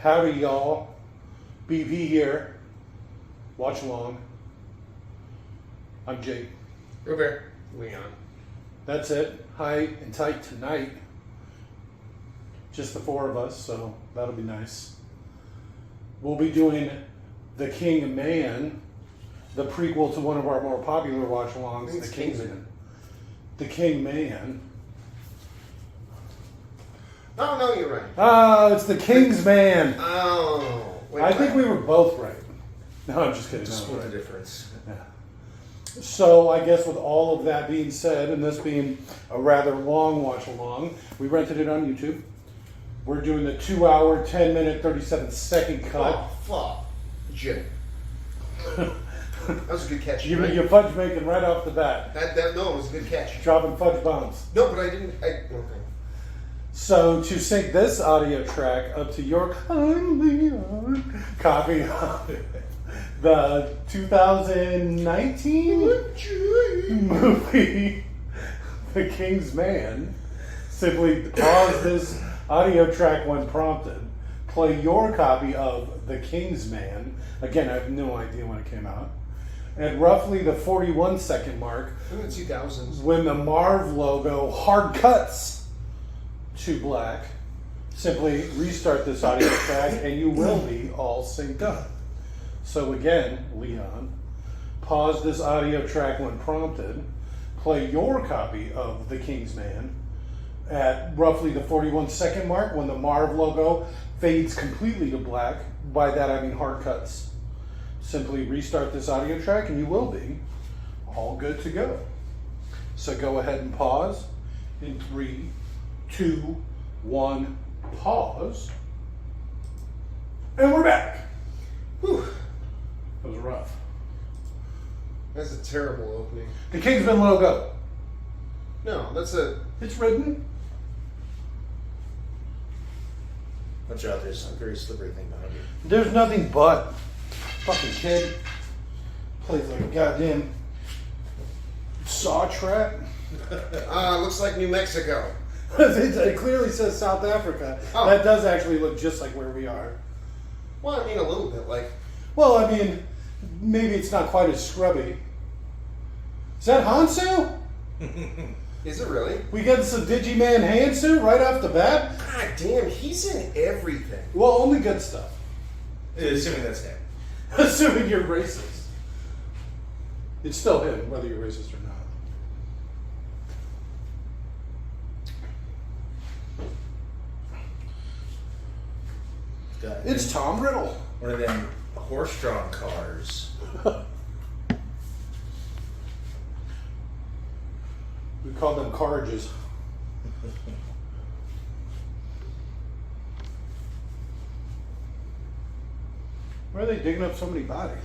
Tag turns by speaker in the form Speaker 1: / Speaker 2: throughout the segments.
Speaker 1: Howdy, y'all. BP here. Watch along. I'm Jake.
Speaker 2: Robert. Leon.
Speaker 1: That's it. High and tight tonight. Just the four of us, so that'll be nice. We'll be doing The King Man, the prequel to one of our more popular watch-alongs, The King Man. The King Man.
Speaker 2: Oh, no, you're right.
Speaker 1: It's The King's Man.
Speaker 2: Oh.
Speaker 1: I think we were both right. No, I'm just kidding.
Speaker 2: Just
Speaker 1: No,
Speaker 2: split
Speaker 1: right.
Speaker 2: the difference.
Speaker 1: Yeah. So I guess with all of that being said, and this being a rather long watch-along, we rented it on YouTube. We're doing the 2 hour, 10 minute, 37-second cut.
Speaker 2: Oh, fuck. Jim. That was a good catch.
Speaker 1: You fudge making right off the bat.
Speaker 2: No, it was a good catch.
Speaker 1: Dropping fudge bombs.
Speaker 2: No, but I didn't. Okay.
Speaker 1: So to sync this audio track up to your kindly copy of the 2019 movie, The King's Man, simply pause this audio track when prompted. Play your copy of The King's Man. Again, I have no idea when it came out. At roughly the 41-second mark,
Speaker 2: In the 2000s.
Speaker 1: when the Marv logo hard cuts to black, simply restart this audio track and you will be all synced up. So again, Leon, pause this audio track when prompted, play your copy of The King's Man at roughly the 41-second mark when the Marv logo fades completely to black. By that I mean hard cuts. Simply restart this audio track and you will be all good to go. So go ahead and pause in 3, 2, 1, pause. And we're back.
Speaker 2: Whew.
Speaker 1: That was rough.
Speaker 2: That's a terrible opening.
Speaker 1: The Kingsman logo.
Speaker 2: No, that's a...
Speaker 1: It's written.
Speaker 3: Watch out, there's a very slippery thing behind you.
Speaker 1: There's nothing but fucking kid. Plays like a goddamn saw trap.
Speaker 2: looks like New Mexico.
Speaker 1: It clearly says South Africa.
Speaker 2: Oh.
Speaker 1: That does actually look just like where we are.
Speaker 2: Well, I mean, a little bit, like...
Speaker 1: Well, I mean, maybe it's not quite as scrubby. Is that Hounsou?
Speaker 2: Is it really?
Speaker 1: We get some Djimon Hounsou right off the bat?
Speaker 2: God damn, he's in everything.
Speaker 1: Well, only good stuff.
Speaker 3: Assuming that's him.
Speaker 1: Assuming you're racist. It's still him, whether you're racist or not.
Speaker 3: Got
Speaker 1: It's Tom Riddle.
Speaker 3: one of them horse-drawn cars.
Speaker 1: We call them carriages. Why are they digging up so many bodies?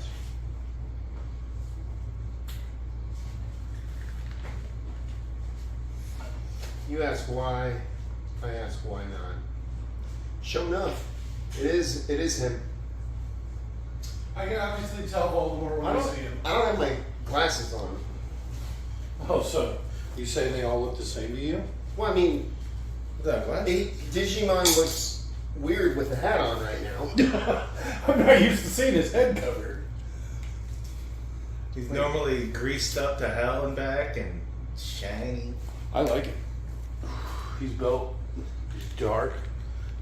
Speaker 2: You ask why, I ask why not. Sure enough, it is him.
Speaker 1: I can obviously tell Voldemort when I see him.
Speaker 2: I don't have my glasses on.
Speaker 1: Oh, so you say they all look the same to you?
Speaker 2: Well, I mean,
Speaker 3: Without glasses?
Speaker 2: Djimon looks weird with the hat on right now.
Speaker 1: I'm not used to seeing his head covered.
Speaker 3: He's normally greased up to hell and back and shiny.
Speaker 1: I like it. He's built. He's dark.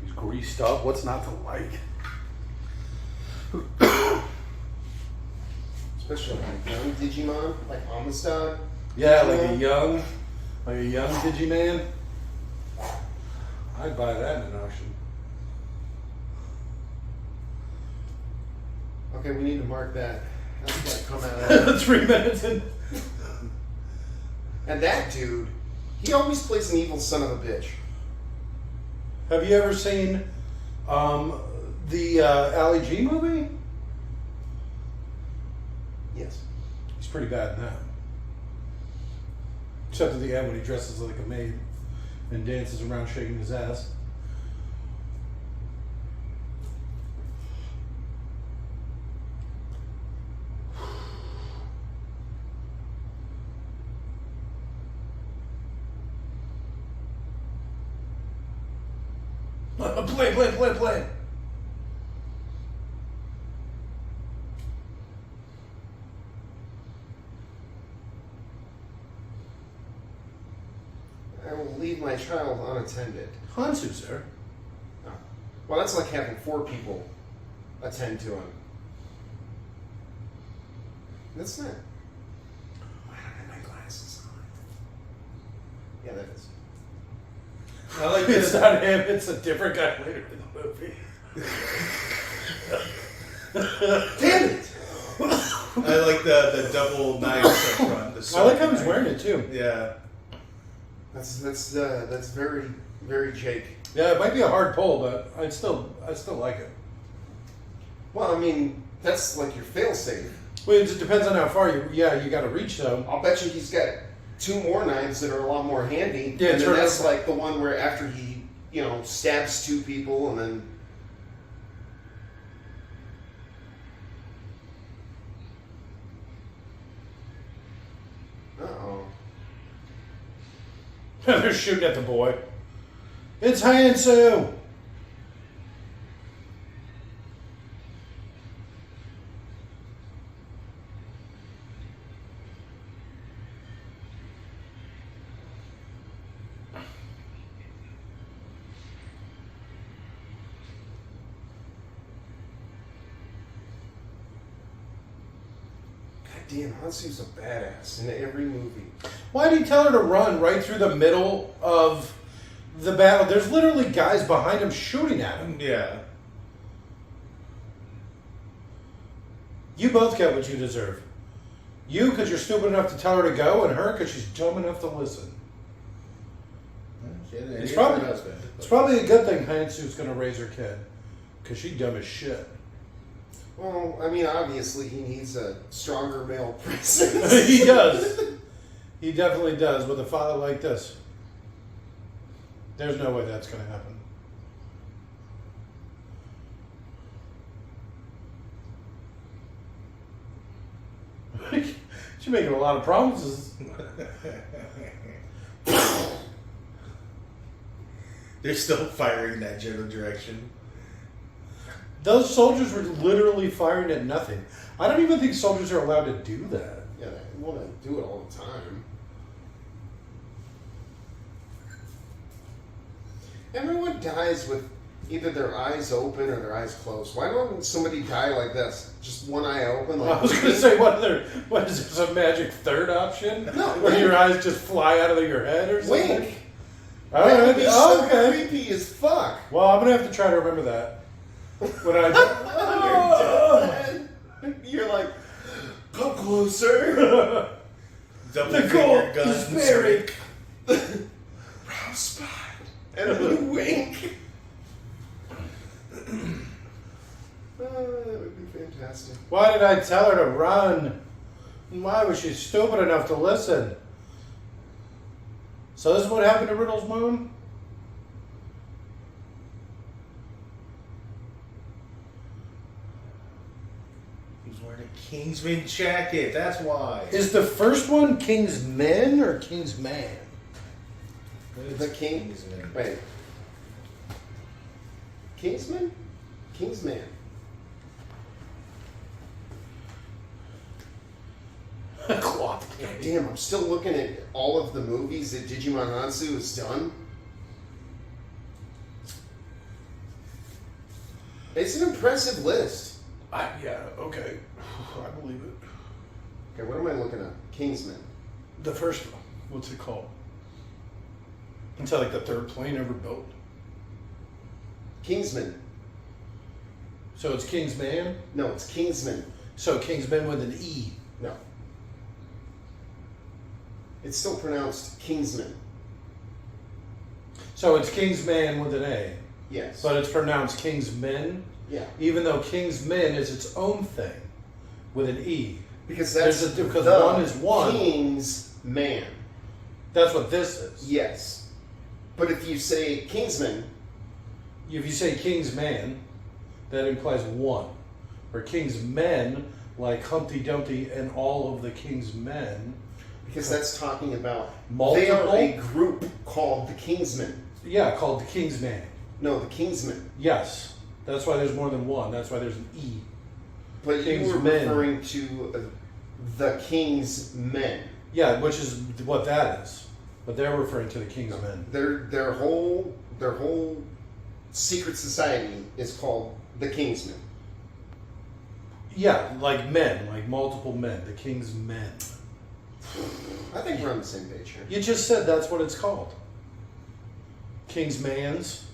Speaker 1: He's greased up. What's not to like?
Speaker 2: Especially like young Djimon, like Amistad.
Speaker 1: Yeah, like a young Djimon. I'd buy that in an auction.
Speaker 2: Okay, we need to mark that. That's gotta come out of
Speaker 1: 3 minutes in.
Speaker 2: And that dude, he always plays an evil son of a bitch.
Speaker 1: Have you ever seen the Ali G movie?
Speaker 2: Yes.
Speaker 1: He's pretty bad in that. Except at the end when he dresses like a maid and dances around shaking his ass. Play.
Speaker 2: child unattended.
Speaker 1: Hounsou's there.
Speaker 2: Oh. Well, that's like having 4 people attend to him. That's not. I don't have my glasses on. Yeah, that is.
Speaker 3: I like
Speaker 1: It's
Speaker 3: this.
Speaker 1: not him, it's a different guy later in the movie.
Speaker 2: Damn it!
Speaker 3: I like the double knives up front. The
Speaker 1: I
Speaker 3: sword
Speaker 1: like how he's
Speaker 3: knife.
Speaker 1: wearing it too.
Speaker 3: Yeah.
Speaker 2: That's very, very Jake.
Speaker 1: Yeah, it might be a hard pull, but I still like it.
Speaker 2: Well, I mean, that's like your failsafe.
Speaker 1: Well, it just depends on how far you got to reach though.
Speaker 2: I'll bet you he's got 2 more knives that are a lot more handy.
Speaker 1: Yeah,
Speaker 2: and then
Speaker 1: turn
Speaker 2: that's
Speaker 1: it-
Speaker 2: like the one where after he, stabs 2 people and then. Uh-oh.
Speaker 1: They're shooting at the boy. It's Hounsou.
Speaker 2: Damn, Hounsou's a badass in every movie.
Speaker 1: Why did he tell her to run right through the middle of the battle? There's literally guys behind him shooting at him.
Speaker 3: Yeah.
Speaker 1: You both get what you deserve. You, because you're stupid enough to tell her to go, and her, because she's dumb enough to listen. It's probably a good thing Hounsou's going to raise her kid, because she's dumb as shit.
Speaker 2: Well, I mean, obviously he needs a stronger male presence.
Speaker 1: He does. He definitely does with a father like this. There's no way that's going to happen. She's making a lot of promises.
Speaker 3: They're still firing in that general direction.
Speaker 1: Those soldiers were literally firing at nothing. I don't even think soldiers are allowed to do that.
Speaker 2: Yeah, they want to do it all the time. Everyone dies with either their eyes open or their eyes closed. Why don't somebody die like this? Just one eye open? Like
Speaker 1: I was going to say, what is there some magic third option?
Speaker 2: No,
Speaker 1: where
Speaker 2: wink.
Speaker 1: your eyes just fly out of your head or something?
Speaker 2: Wink!
Speaker 1: All
Speaker 2: That would
Speaker 1: right.
Speaker 2: be
Speaker 1: Oh,
Speaker 2: so
Speaker 1: okay.
Speaker 2: creepy as fuck.
Speaker 1: Well, I'm going to have to try to remember that. When I...
Speaker 2: You're like, come closer.
Speaker 3: Double
Speaker 1: The
Speaker 3: finger
Speaker 1: gold
Speaker 3: guns.
Speaker 1: is buried.
Speaker 2: Round spot. And a wink. That would be fantastic.
Speaker 1: Why did I tell her to run? Why was she stupid enough to listen? So this is what happened to Riddle's mom?
Speaker 3: He's wearing a Kingsman jacket. That's why.
Speaker 1: Is the first one King's Men or King's Man?
Speaker 2: The king.
Speaker 3: Kingsman.
Speaker 2: Wait. Kingsman? Kingsman.
Speaker 1: Cloth
Speaker 2: God
Speaker 1: candy.
Speaker 2: damn, I'm still looking at all of the movies that Djimon Hounsou has done. It's an impressive list.
Speaker 1: Yeah, okay. I believe it.
Speaker 2: Okay, what am I looking at? Kingsman.
Speaker 1: The first one. What's it called? It's like the third plane ever built.
Speaker 2: Kingsman.
Speaker 1: So it's King's Man?
Speaker 2: No, it's Kingsman.
Speaker 1: So King's Men with an E.
Speaker 2: No. It's still pronounced Kingsman.
Speaker 1: So it's King's Man with an A.
Speaker 2: Yes.
Speaker 1: But it's pronounced King's Men,
Speaker 2: yeah.
Speaker 1: even though King's Men is its own thing with an E.
Speaker 2: Because that's
Speaker 1: because
Speaker 2: the
Speaker 1: one is one.
Speaker 2: King's Man.
Speaker 1: That's what this is.
Speaker 2: Yes. But if you say Kingsman,
Speaker 1: If you say King's Man, that implies one. Or King's Men, like Humpty Dumpty and all of the King's Men.
Speaker 2: because that's talking about
Speaker 1: Multiple?
Speaker 2: they are a group called the Kingsmen.
Speaker 1: Yeah, called the King's Man.
Speaker 2: No, the Kingsmen.
Speaker 1: Yes. That's why there's more than one. That's why there's an E.
Speaker 2: But
Speaker 1: King's
Speaker 2: you were
Speaker 1: Men.
Speaker 2: referring to the King's Men.
Speaker 1: Yeah, which is what that is. But they're referring to the king's men.
Speaker 2: Their whole secret society is called the Kingsmen.
Speaker 1: Yeah, like men, like multiple men. The king's men.
Speaker 2: I think we're on the same page here.
Speaker 1: You just said that's what it's called. King's mans.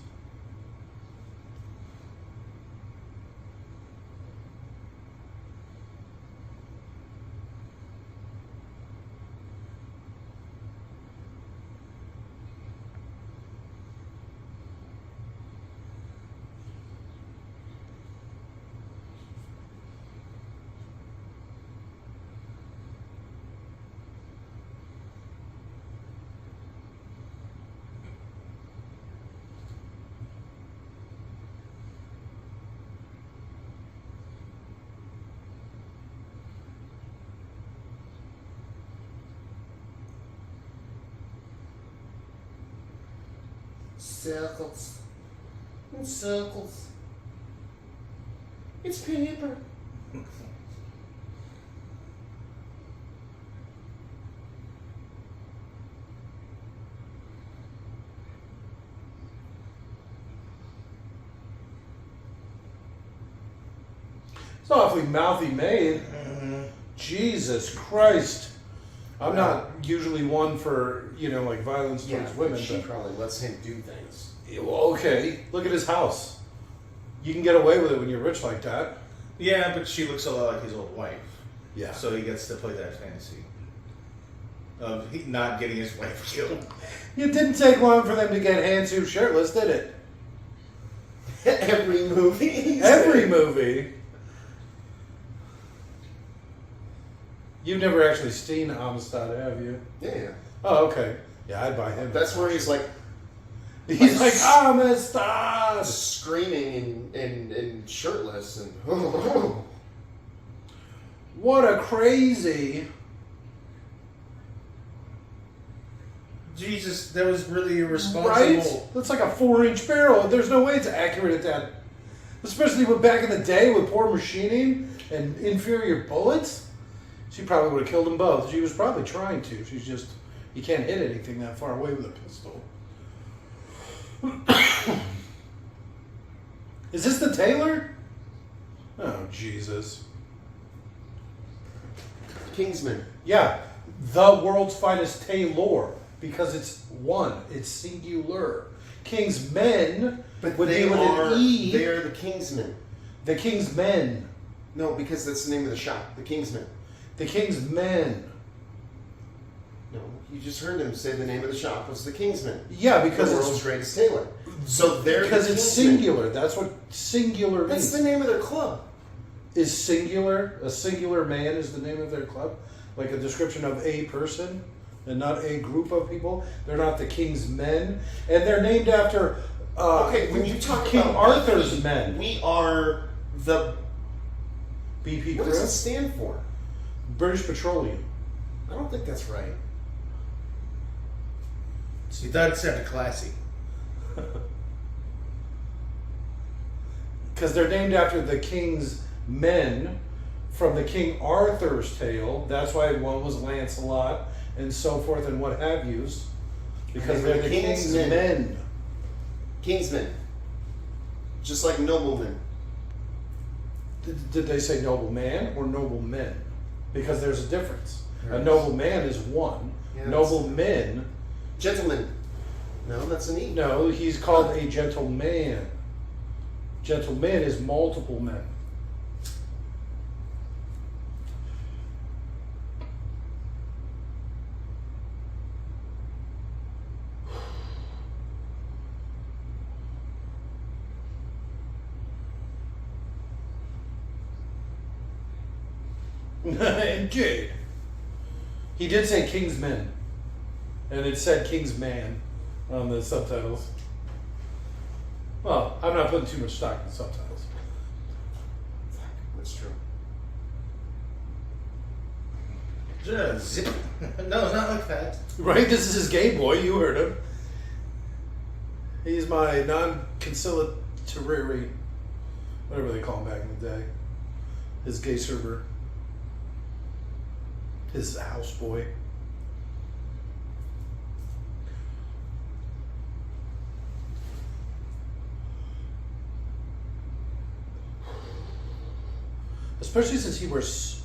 Speaker 2: Circles. And circles. It's paper.
Speaker 1: It's awfully mouthy made. Jesus Christ. I'm not usually one for, like violence
Speaker 2: Yeah,
Speaker 1: towards
Speaker 2: but
Speaker 1: women.
Speaker 2: she
Speaker 1: But,
Speaker 2: probably lets him do things.
Speaker 1: well, okay, look at his house. You can get away with it when you're rich like that.
Speaker 3: Yeah, but she looks a lot like his old wife.
Speaker 1: Yeah.
Speaker 3: So he gets to play that fantasy of not getting his wife killed.
Speaker 1: It didn't take long for them to get Hounsou shirtless, did it?
Speaker 2: Every movie.
Speaker 1: Every movie. You've never actually seen Amistad, have you?
Speaker 2: Yeah.
Speaker 1: Oh, okay. Yeah, I'd buy him.
Speaker 2: That's where he's like
Speaker 1: He's like, Amistad!
Speaker 2: screaming and shirtless and
Speaker 1: What a crazy...
Speaker 3: Jesus, that was really irresponsible.
Speaker 1: Right? That's like a 4-inch barrel. There's no way it's accurate at that. Especially back in the day with poor machining and inferior bullets. She probably would have killed them both. She was probably trying to. She's just, you can't hit anything that far away with a pistol. Is this the tailor? Oh, Jesus.
Speaker 2: Kingsman.
Speaker 1: Yeah, the world's finest tailor. Because it's one. It's singular. King's men
Speaker 2: But
Speaker 1: would
Speaker 2: they
Speaker 1: be with
Speaker 2: are
Speaker 1: an E.
Speaker 2: they are the Kingsmen.
Speaker 1: The king's men.
Speaker 2: No, because that's the name of the shop, the Kingsmen.
Speaker 1: The king's men.
Speaker 2: No, you just heard him say the name of the shop was the Kingsmen.
Speaker 1: Yeah,
Speaker 2: The
Speaker 1: because
Speaker 2: world's
Speaker 1: it's
Speaker 2: greatest tailor. So they're
Speaker 1: because
Speaker 2: the
Speaker 1: it's
Speaker 2: Kingsmen.
Speaker 1: singular. That's what singular
Speaker 2: That's
Speaker 1: means.
Speaker 2: the name of their club.
Speaker 1: Is singular a singular man is the name of their club? Like a description of a person and not a group of people. They're not the king's men, and they're named after.
Speaker 2: Okay, when you talk
Speaker 1: King
Speaker 2: about
Speaker 1: Arthur's
Speaker 2: BP,
Speaker 1: men.
Speaker 2: we are the.
Speaker 1: BP
Speaker 2: What does it
Speaker 1: Chris,
Speaker 2: stand for?
Speaker 1: British Petroleum.
Speaker 2: I don't think that's right.
Speaker 3: He thought it sounded classy.
Speaker 1: Because they're named after the king's men from the King Arthur's tale. That's why one was Lancelot and so forth and what have yous. Because
Speaker 2: And they were
Speaker 1: they're the
Speaker 2: the
Speaker 1: king's
Speaker 2: king's men.
Speaker 1: men.
Speaker 2: Kingsmen. Just like noblemen.
Speaker 1: Did they say noble man or noble men? Because there's a difference.
Speaker 2: There
Speaker 1: A
Speaker 2: is.
Speaker 1: noble man is one.
Speaker 2: Yeah,
Speaker 1: Noble men,
Speaker 2: Gentlemen. No, that's an E.
Speaker 1: no, he's called a gentleman. Gentleman is multiple men. Indeed. He did say King's Men. And it said King's Man on the subtitles. Well, I'm not putting too much stock in the subtitles.
Speaker 2: That's true.
Speaker 3: Just zip. No, not like that.
Speaker 1: Right? This is his Game Boy. You heard him. He's my non-conciliatory, whatever they call him back in the day. His gay server. His houseboy. Especially since he wears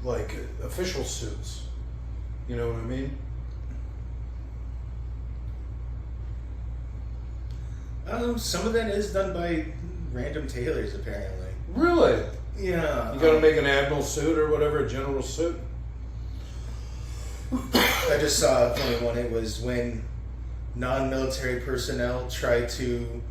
Speaker 1: like official suits. You know what I mean?
Speaker 3: Some of that is done by random tailors, apparently.
Speaker 1: Really?
Speaker 3: Yeah.
Speaker 1: You gotta make an admiral suit or whatever, a general suit?
Speaker 3: I just saw a funny one. It was when non-military personnel try to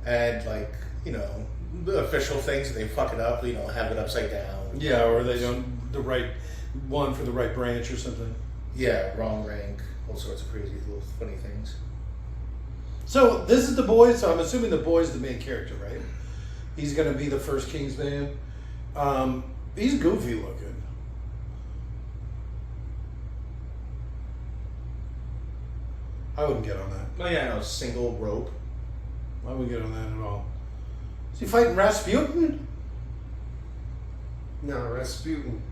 Speaker 3: add, like, you know, the official things, they fuck it up, you know, have it upside down.
Speaker 1: Yeah, or they don't, the right one for the right branch or something.
Speaker 3: Yeah, wrong rank, all sorts of crazy little funny things.
Speaker 1: So this is the boy, so I'm assuming the boy's the main character, right? He's gonna be the first Kingsman. He's goofy looking. I wouldn't get on that.
Speaker 3: Oh yeah, no, single rope.
Speaker 1: I wouldn't get on that at all. Is he fighting Rasputin?
Speaker 2: No, Rasputin.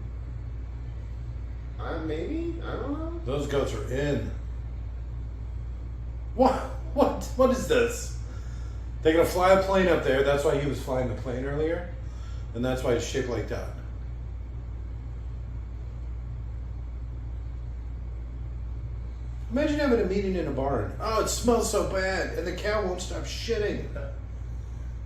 Speaker 2: Maybe? I don't know.
Speaker 1: Those goats are in. What is this? They're gonna fly a plane up there. That's why he was flying the plane earlier. And that's why it's shaped like that. Imagine having a meeting in a barn. Oh, it smells so bad, and the cow won't stop shitting.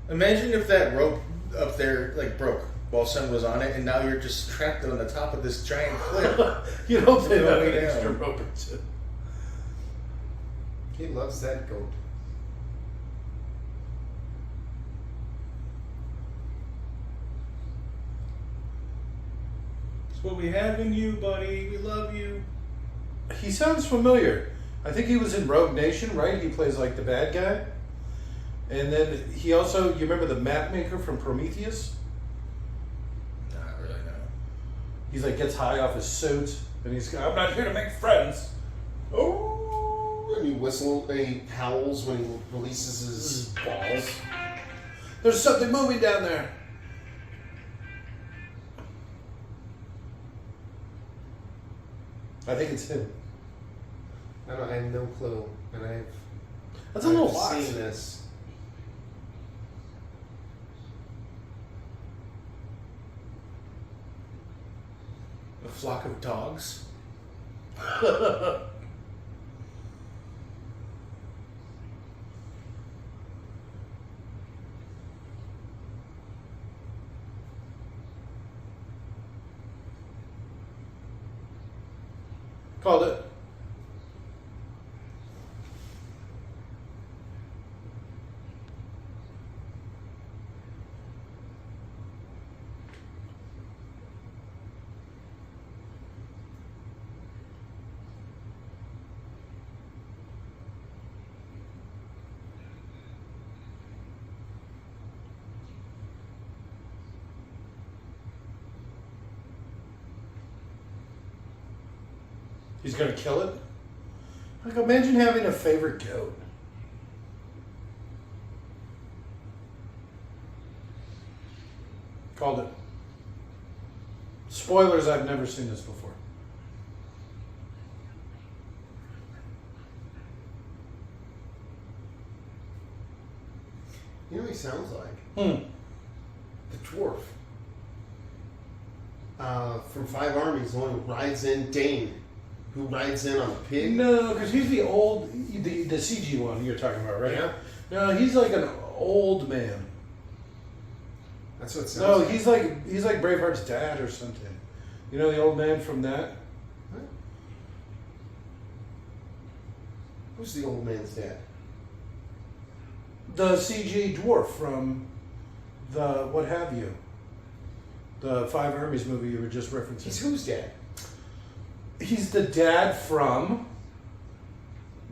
Speaker 3: Imagine if that rope up there, like, broke while someone was on it, and now you're just trapped on the top of this giant cliff.
Speaker 1: You hope they have
Speaker 3: Way
Speaker 1: an
Speaker 3: down.
Speaker 1: extra rope or two.
Speaker 2: He loves that goat.
Speaker 3: It's what we have in you, buddy. We love you.
Speaker 1: He sounds familiar. I think he was in Rogue Nation, right? He plays like the bad guy. And then he also, you remember the map maker from Prometheus?
Speaker 3: Not really, no.
Speaker 1: He's like gets high off his suit, and he's I'm not here to make friends.
Speaker 2: Oh, and he howls when he releases his balls.
Speaker 1: There's something moving down there. I think it's him.
Speaker 2: I have no clue, and
Speaker 1: That's a little
Speaker 2: I've
Speaker 1: box.
Speaker 2: seen this.
Speaker 3: A flock of dogs.
Speaker 1: Called it. He's gonna kill it? Like, imagine having a favorite goat. Called it. Spoilers, I've never seen this before.
Speaker 2: You know what he sounds like? The dwarf. From Five Armies, the one who rides in, Dane, who rides in on a pig.
Speaker 1: No, because he's the old, the CG one you're talking about, right?
Speaker 2: Yeah.
Speaker 1: No, he's like an old man.
Speaker 2: That's what it sounds
Speaker 1: No,
Speaker 2: like.
Speaker 1: he's like Braveheart's dad or something. You know the old man from that?
Speaker 2: What? Who's the old man's dad?
Speaker 1: The CG dwarf from the what have you. The Five Armies movie you were just referencing.
Speaker 2: He's whose dad?
Speaker 1: He's the dad from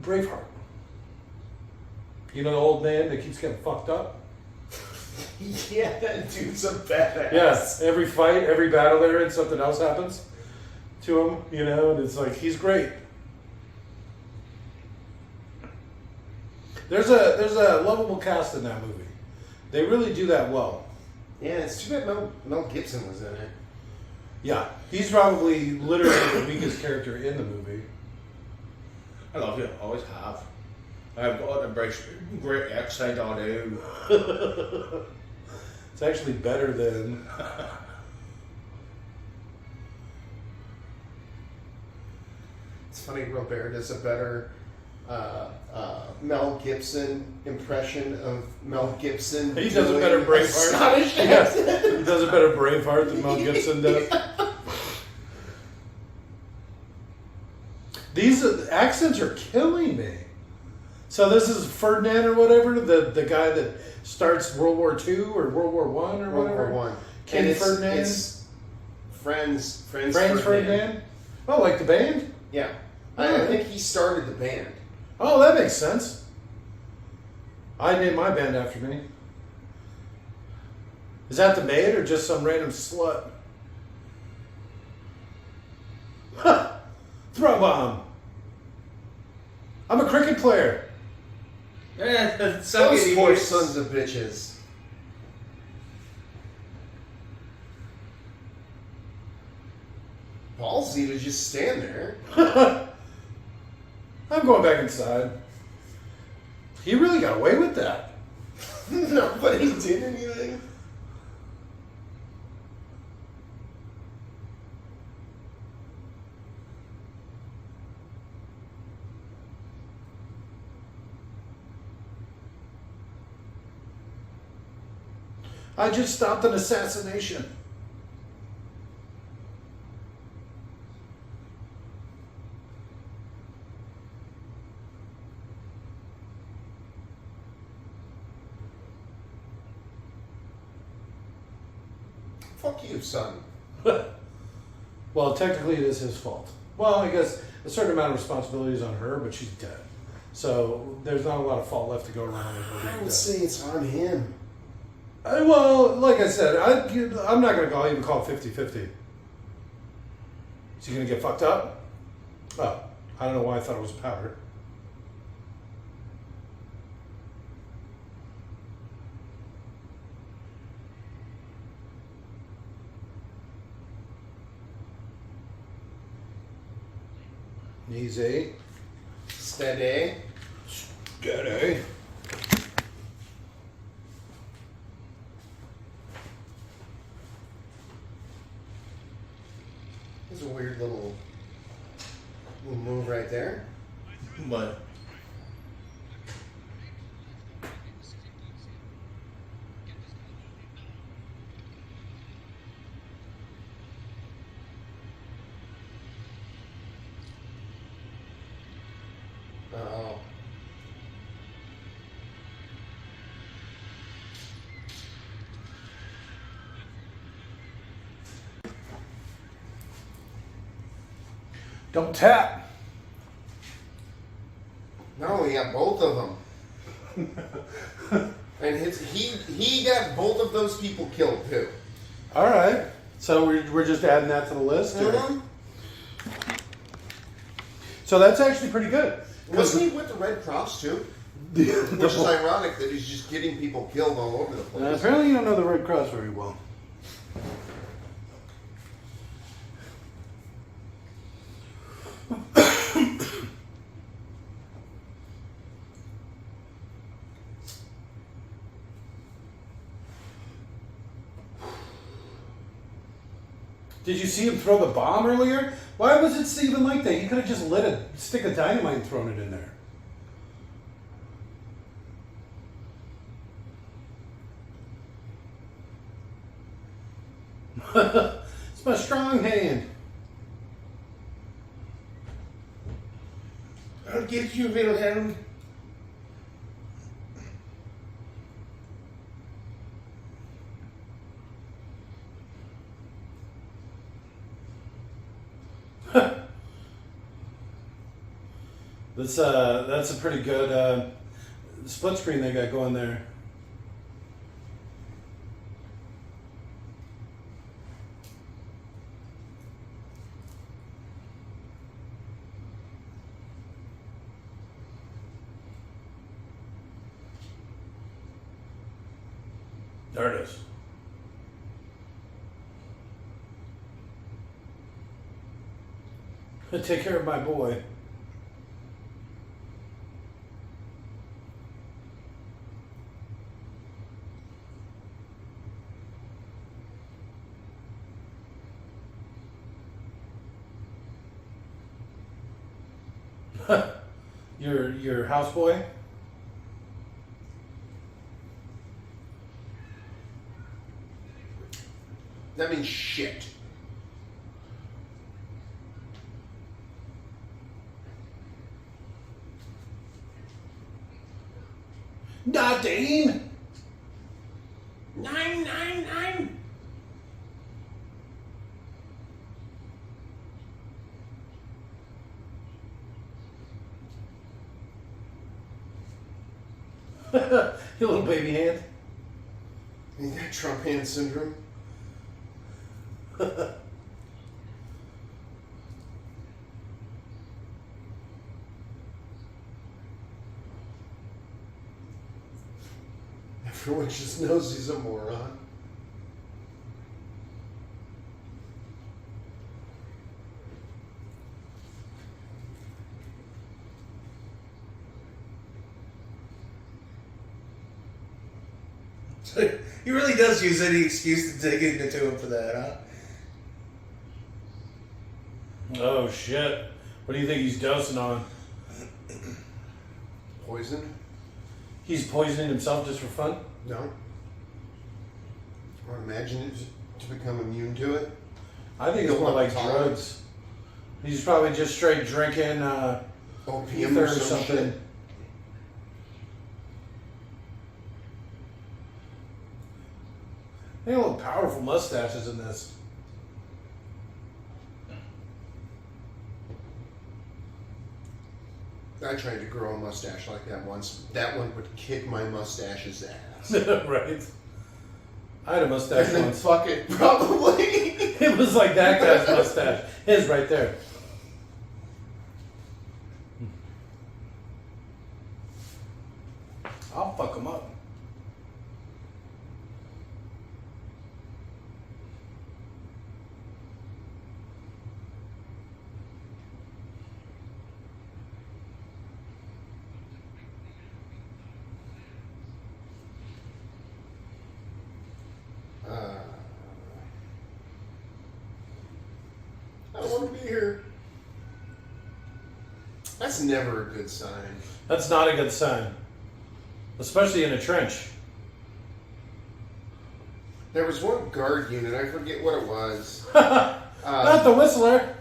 Speaker 1: Braveheart. You know the old man that keeps getting fucked up?
Speaker 2: Yeah, that dude's a badass.
Speaker 1: Yes. Every fight, every battle there, and something else happens to him, you know, and it's like, he's great. There's a lovable cast in that movie. They really do that well.
Speaker 2: Yeah, it's too bad Mel Gibson was in it.
Speaker 1: Yeah. He's probably literally the weakest character in the movie.
Speaker 3: I love you. Always have. I've got a great accent on you.
Speaker 1: It's actually better than
Speaker 2: funny. Robert does a better Mel Gibson impression of Mel Gibson.
Speaker 1: He does a better Braveheart.
Speaker 2: Scottish accent.
Speaker 1: He does a better Braveheart than Mel Gibson does. These accents are killing me. So this is Ferdinand or whatever, the guy that starts World War II or World War I or
Speaker 2: World
Speaker 1: whatever.
Speaker 2: War One.
Speaker 1: King
Speaker 2: And
Speaker 1: Ferdinand.
Speaker 2: It's Friends
Speaker 1: Ferdinand. Oh, like the band?
Speaker 2: Yeah. I think he started the band.
Speaker 1: Oh, that makes sense. I named my band after me. Is that the maid or just some random slut? Huh! Throw bomb. I'm a cricket player.
Speaker 2: Those poor sons of bitches. Ballsy to just stand there.
Speaker 1: I'm going back inside. He really got away with that.
Speaker 2: Nobody did anything.
Speaker 1: I just stopped an assassination.
Speaker 2: Fuck you, son.
Speaker 1: Well, technically it is his fault. Well, I guess a certain amount of responsibility is on her, but she's dead. So there's not a lot of fault left to go around with her
Speaker 2: I
Speaker 1: being
Speaker 2: would
Speaker 1: dead.
Speaker 2: say it's on him.
Speaker 1: Well, like I said, I'm not going to even call it 50-50. Is he going to get fucked up? Oh, I don't know why I thought it was powder. Easy.
Speaker 2: Steady.
Speaker 1: Steady.
Speaker 2: There's a weird little move right there.
Speaker 3: What?
Speaker 2: Oh.
Speaker 1: Don't tap.
Speaker 2: No, he got both of them. And he got both of those people killed too.
Speaker 1: All right. So we're just adding that to the list? or-
Speaker 2: Mhm.
Speaker 1: So that's actually pretty good.
Speaker 2: Wasn't he with the Red Cross too? Which is ironic that he's just getting people killed all over the place.
Speaker 1: Apparently you don't know the Red Cross very well. Did you see him throw the bomb earlier? Why was it even like that? You could have just lit a stick of dynamite and thrown it in there. It's my strong hand.
Speaker 3: I'll get you, Wilhelm.
Speaker 1: That's a pretty good split screen they got going there. There it is. Take care of my boy. Your houseboy?
Speaker 2: That means shit.
Speaker 1: Nadine! 999! Your little baby hand.
Speaker 2: You got Trump hand syndrome? Everyone just knows he's a moron.
Speaker 3: He really does use any excuse to dig into him for that, huh?
Speaker 1: Oh shit. What do you think he's dosing on?
Speaker 2: Poison?
Speaker 1: He's poisoning himself just for fun?
Speaker 2: No. Or imagine it to become immune to it.
Speaker 1: I think it's
Speaker 2: Don't
Speaker 1: more like
Speaker 2: want to
Speaker 1: drugs. He's probably just straight drinking
Speaker 2: Opium
Speaker 1: ether
Speaker 2: or
Speaker 1: or
Speaker 2: some
Speaker 1: something.
Speaker 2: shit.
Speaker 1: They look powerful mustaches in this.
Speaker 2: I tried to grow a mustache like that once. That one would kick my mustache's ass.
Speaker 1: Right. I had a mustache
Speaker 2: And then
Speaker 1: once.
Speaker 2: fuck it, probably.
Speaker 1: It was like that guy's mustache. His right there. I'll fuck him up.
Speaker 2: I don't want to be here. That's never a good sign.
Speaker 1: That's not a good sign. Especially in a trench.
Speaker 2: There was one guard unit, I forget what it was.
Speaker 1: Not the Whistler.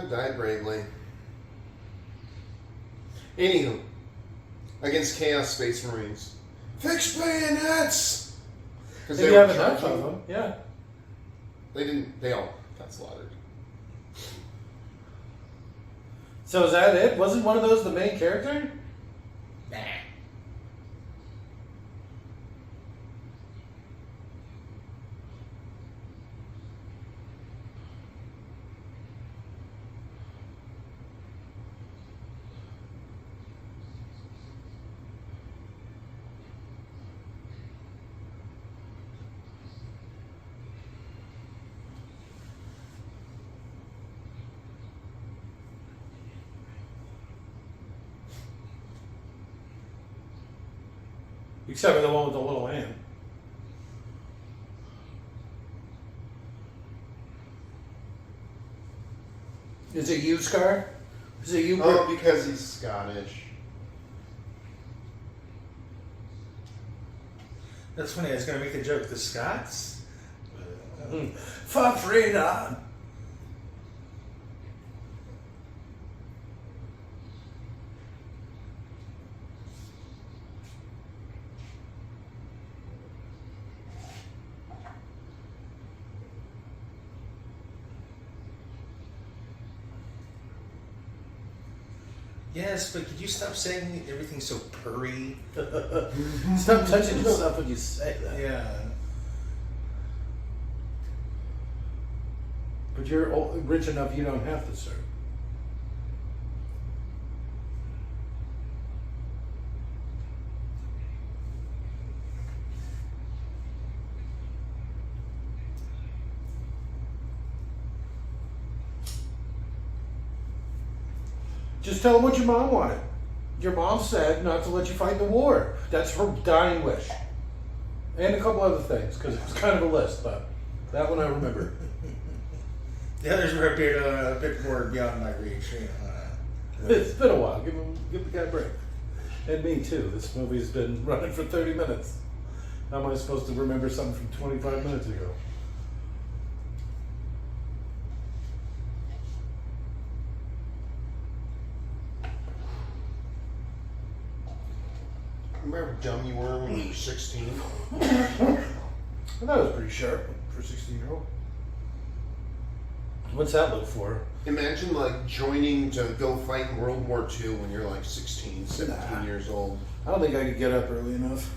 Speaker 2: Died bravely. Anywho, against Chaos Space Marines. Fix bayonets! Because
Speaker 1: If you have enough of them, yeah.
Speaker 2: They all got slaughtered.
Speaker 1: So is that it? Wasn't one of those the main character?
Speaker 3: Nah.
Speaker 1: Except for the one with the little hand. Is it you, Scar? Is it you?
Speaker 2: Oh, because he's Scottish.
Speaker 3: That's funny. I was going to make the joke. The Scots?
Speaker 1: For freedom.
Speaker 3: Yes, but could you stop saying everything's so purry?
Speaker 1: Stop touching yourself when you say that.
Speaker 3: Yeah.
Speaker 1: But you're rich enough you don't have to, sir. Just tell them what your mom wanted. Your mom said not to let you fight the war. That's her dying wish. And a couple other things, because it was kind of a list, but That one I remember.
Speaker 3: The others were a bit more beyond my reach. You know,
Speaker 1: It's been a while. Give the guy a break. And me too. This movie's been running for 30 minutes. How am I supposed to remember something from 25 minutes ago?
Speaker 2: Remember how dumb you were when you were 16?
Speaker 1: I thought it was pretty sharp for a 16-year-old. What's that look for?
Speaker 2: Imagine like joining to go fight in World War II when you're like 16, 17
Speaker 1: Nah.
Speaker 2: years old.
Speaker 1: I don't think I could get up early enough.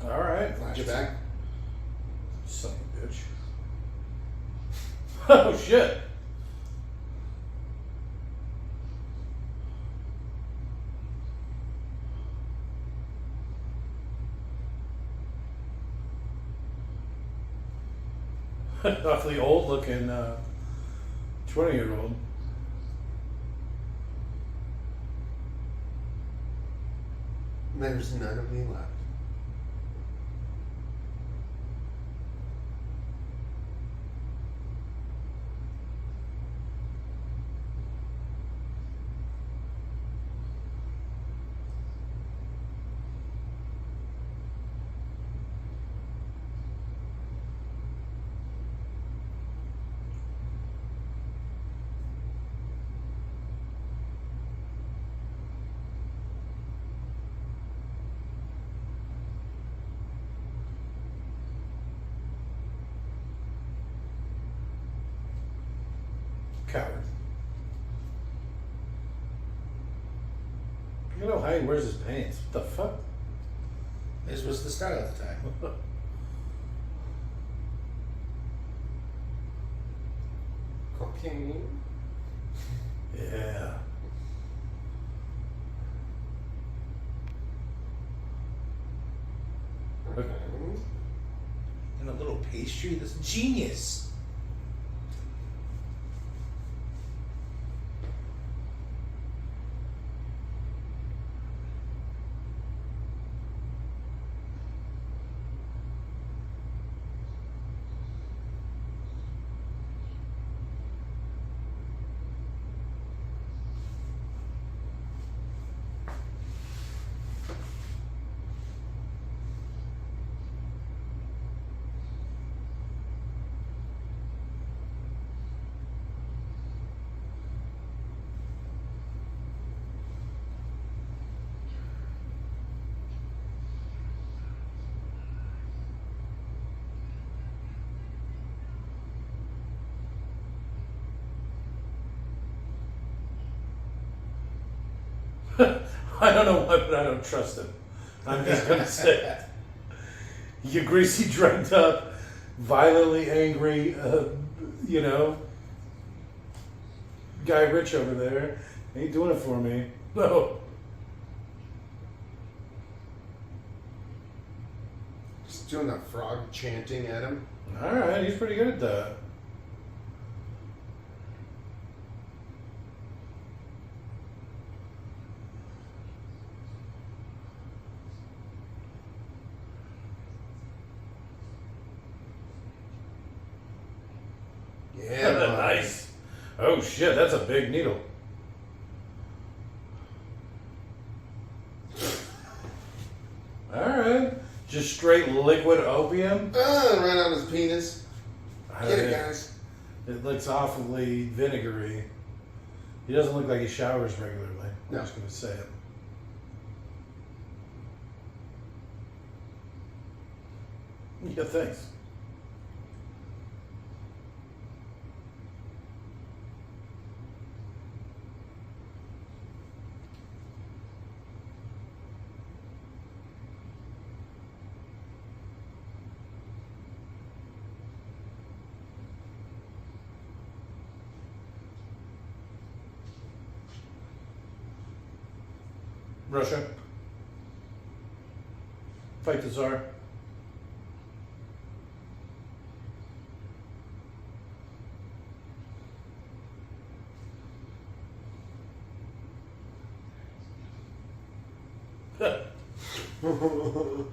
Speaker 1: All right.
Speaker 2: Flashback.
Speaker 1: Son of a bitch. Oh shit. Awfully old looking 20-year-old.
Speaker 2: There's none of me left.
Speaker 1: Coward. Look at how high he wears his pants. What the fuck?
Speaker 3: this was the style at the time.
Speaker 2: Cocaine.
Speaker 1: Yeah.
Speaker 2: Okay.
Speaker 3: And a little pastry. That's genius.
Speaker 1: I don't know why, but I don't trust him. I'm just gonna say it. You greasy, drugged up, violently angry, you know, Guy Rich over there ain't doing it for me. No.
Speaker 2: Just doing that frog chanting at him.
Speaker 1: All right, he's pretty good at that.
Speaker 2: Yeah, buddy.
Speaker 1: Nice. Oh shit, that's a big needle. All right, just straight liquid opium.
Speaker 2: Right on his penis. Get it,
Speaker 1: Uh,
Speaker 2: guys.
Speaker 1: It looks awfully vinegary. He doesn't look like he showers regularly. I'm
Speaker 2: No.
Speaker 1: just gonna say it. Yeah, thanks. Russia. Fight the Tsar. With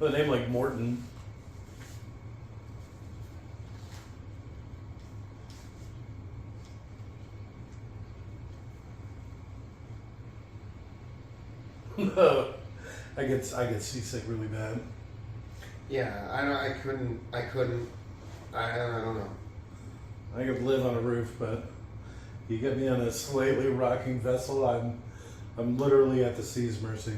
Speaker 1: a name like Morton. I get seasick really bad.
Speaker 2: Yeah, I couldn't. I don't know.
Speaker 1: I could live on a roof, but you get me on a slightly rocking vessel, I'm literally at the sea's mercy.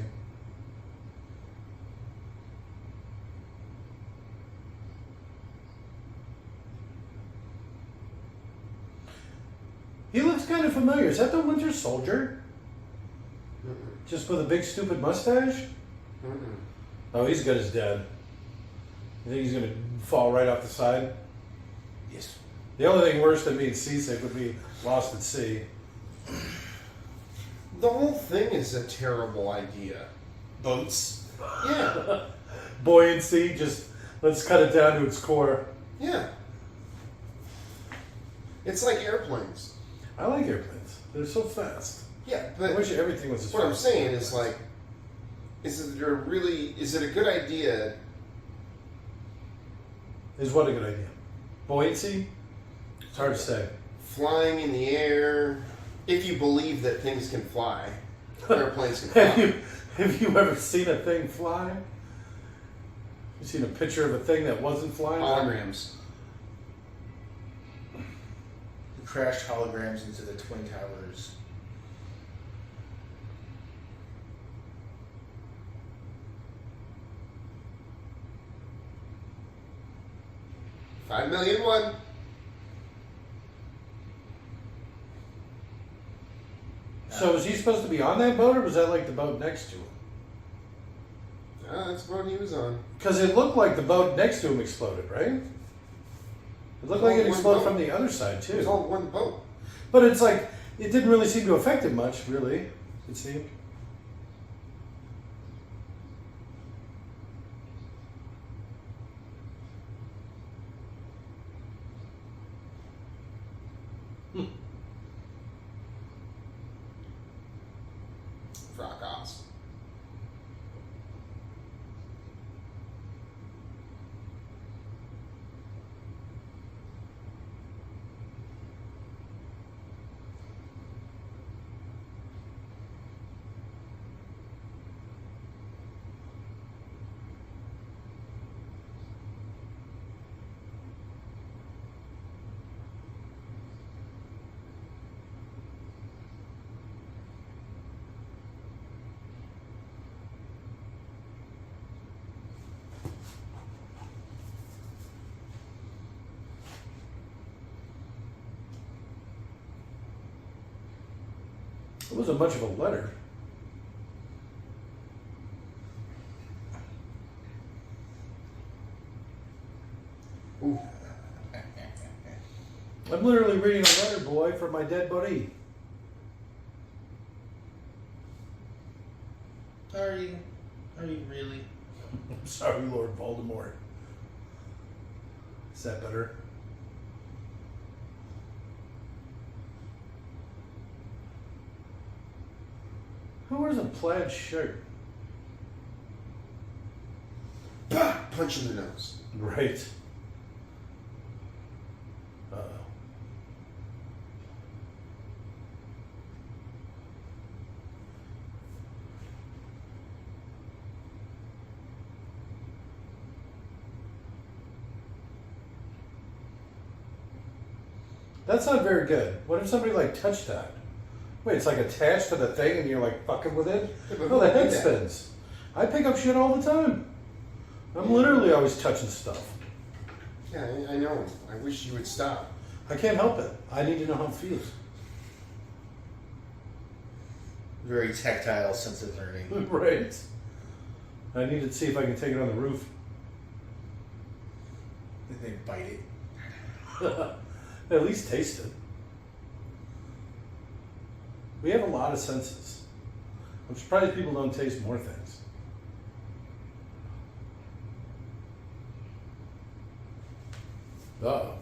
Speaker 1: He looks kind of familiar. Is that the Winter Soldier?
Speaker 2: Mm-mm.
Speaker 1: Just with a big stupid mustache?
Speaker 2: Mm-mm.
Speaker 1: Oh, he's good as dead. You think he's gonna fall right off the side?
Speaker 3: Yes.
Speaker 1: The only thing worse than being seasick would be lost at sea.
Speaker 2: The whole thing is a terrible idea.
Speaker 3: Boats.
Speaker 2: Yeah,
Speaker 1: Buoyancy, just let's cut it down to its core.
Speaker 2: yeah. It's like airplanes.
Speaker 1: I like airplanes. They're so fast.
Speaker 2: Yeah,
Speaker 1: I
Speaker 2: but
Speaker 1: wish everything was as
Speaker 2: what I'm
Speaker 1: fast.
Speaker 2: saying is like, is it a good idea?
Speaker 1: Is what a good idea? Buoyancy? It's hard to say.
Speaker 2: Flying in the air, if you believe that things can fly, airplanes can fly.
Speaker 1: Have you ever seen a thing fly? You seen a picture of a thing that wasn't flying?
Speaker 2: Holograms.
Speaker 3: Crashed holograms into the Twin Towers.
Speaker 2: $5 million one.
Speaker 1: So was he supposed to be on that boat, or was that like the boat next to him?
Speaker 2: That's the boat he was on.
Speaker 1: Because it looked like the boat next to him exploded, right? It looked like it
Speaker 2: One
Speaker 1: exploded
Speaker 2: boat.
Speaker 1: from the other side
Speaker 2: It was
Speaker 1: too.
Speaker 2: all one boat.
Speaker 1: But it's like it didn't really seem to affect him much, really. It seemed.
Speaker 2: Fracas.
Speaker 1: It wasn't much of a letter.
Speaker 2: Ooh.
Speaker 1: I'm literally reading a letter, boy, from my dead buddy.
Speaker 3: Are you? Are you really?
Speaker 1: I'm sorry, Lord Voldemort. Is that better? Who wears a plaid shirt?
Speaker 2: Bah! Punch in the nose.
Speaker 1: Right. Uh-oh. That's not very good. What if somebody like touched that? Wait, it's like attached to the thing and you're like fucking with it?
Speaker 2: Yeah, but
Speaker 1: Oh, the
Speaker 2: who
Speaker 1: head
Speaker 2: did that?
Speaker 1: spins. I pick up shit all the time. I'm literally always touching stuff.
Speaker 2: Yeah, I know. I wish you would stop.
Speaker 1: I can't help it. I need to know how it feels.
Speaker 3: Very tactile sense of learning.
Speaker 1: Right. I need to see if I can take it on the roof.
Speaker 3: And they bite it.
Speaker 1: At least taste it. We have a lot of senses. I'm surprised people don't taste more things. Uh-oh.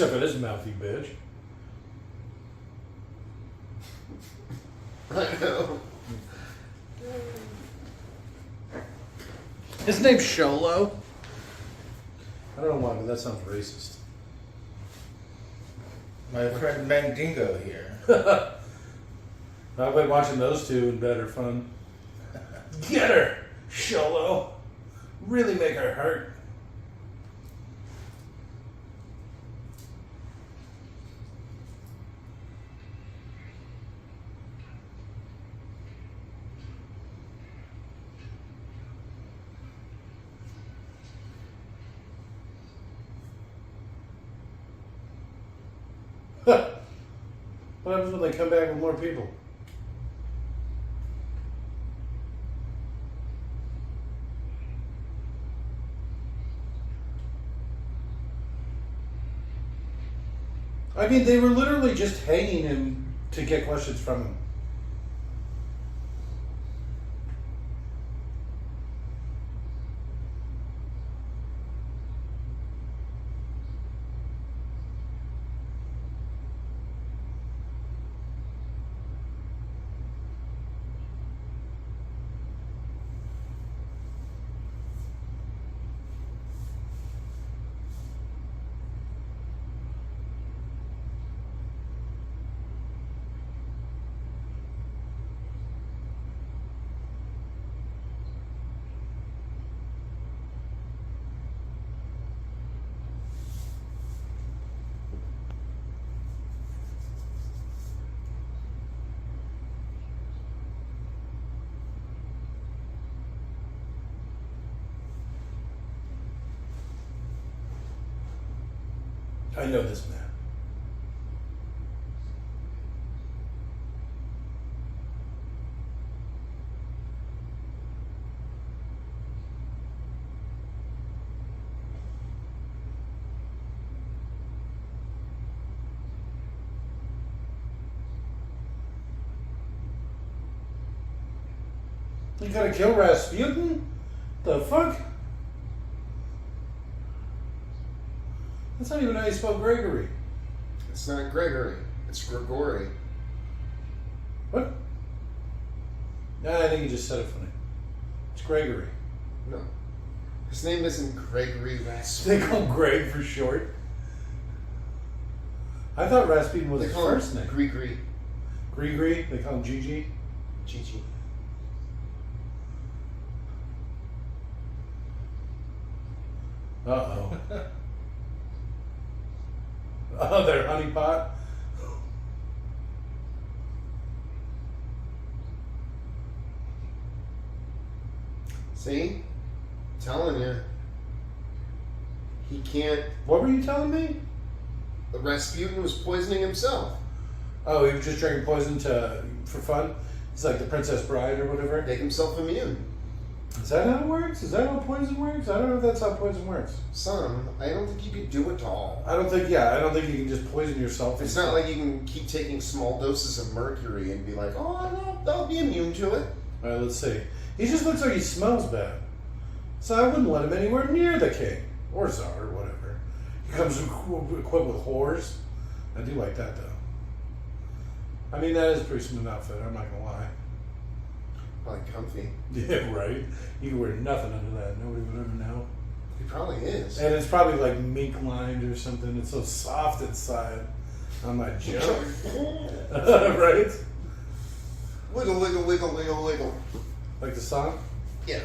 Speaker 1: Except for this mouthy bitch.
Speaker 2: I know.
Speaker 1: His name's Sholo. I don't know why, but that sounds racist.
Speaker 3: My friend Mandingo here.
Speaker 1: I've been watching those two in bed are fun. Get her, Sholo. Really make her hurt. What happens when they come back with more people? I mean, they were literally just hanging him to get questions from him. I know this man. You gotta kill Rasputin? The fuck? That's not even how you spell Gregory.
Speaker 2: It's not Gregory. It's Gregory.
Speaker 1: What? Nah, I think you just said it funny. It's Gregory.
Speaker 2: No. His name isn't Gregory
Speaker 1: They
Speaker 2: Rasputin.
Speaker 1: call him Greg for short. I thought Rasputin was
Speaker 2: They
Speaker 1: his
Speaker 2: call
Speaker 1: first
Speaker 2: him
Speaker 1: name.
Speaker 2: Grigri.
Speaker 1: Grigri? They call him Gigi?
Speaker 2: Gigi.
Speaker 1: Uh-oh. Oh, their honeypot?
Speaker 2: See? Telling you. He can't.
Speaker 1: What were you telling me?
Speaker 2: Rasputin was poisoning himself.
Speaker 1: Oh, he was just drinking poison for fun? It's like the Princess Bride or whatever?
Speaker 2: Make himself immune.
Speaker 1: Is that how it works? Is that how poison works? I don't know if that's how poison works.
Speaker 2: Son, I don't think you could do it all.
Speaker 1: I don't think you can just poison yourself.
Speaker 2: It's not like you can keep taking small doses of mercury and be like, oh, no, I'll be immune to it.
Speaker 1: Alright, let's see. He just looks like he smells bad. So I wouldn't let him anywhere near the king. Or czar, or whatever. He comes equipped with whores. I do like that, though. I mean, that is a pretty smooth outfit, I'm not gonna lie.
Speaker 2: Probably comfy.
Speaker 1: Yeah, right? You can wear nothing under that. Nobody would ever know.
Speaker 2: He probably is.
Speaker 1: And it's probably like mink lined or something. It's so soft inside on my junk. Right?
Speaker 2: Wiggle, wiggle, wiggle, wiggle, wiggle.
Speaker 1: Like the song?
Speaker 2: Yeah.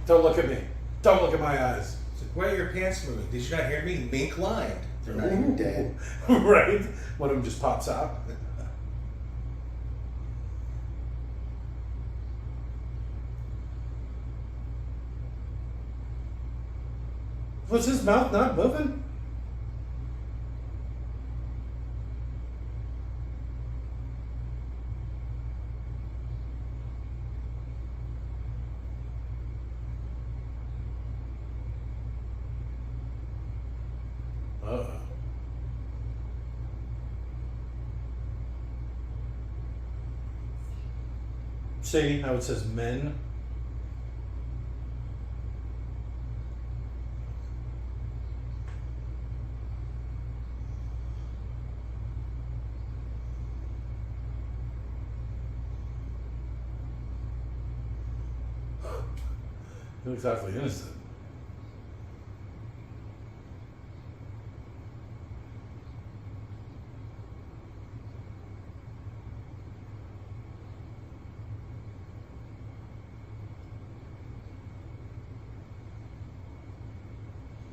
Speaker 1: Don't look at me. Don't look at my eyes.
Speaker 3: Why are your pants moving? Did you not hear me? Mink lined. They're not even dead.
Speaker 1: Right? One of them just pops out. Was his mouth not moving? Uh-oh. See how it says men? He looks awfully innocent.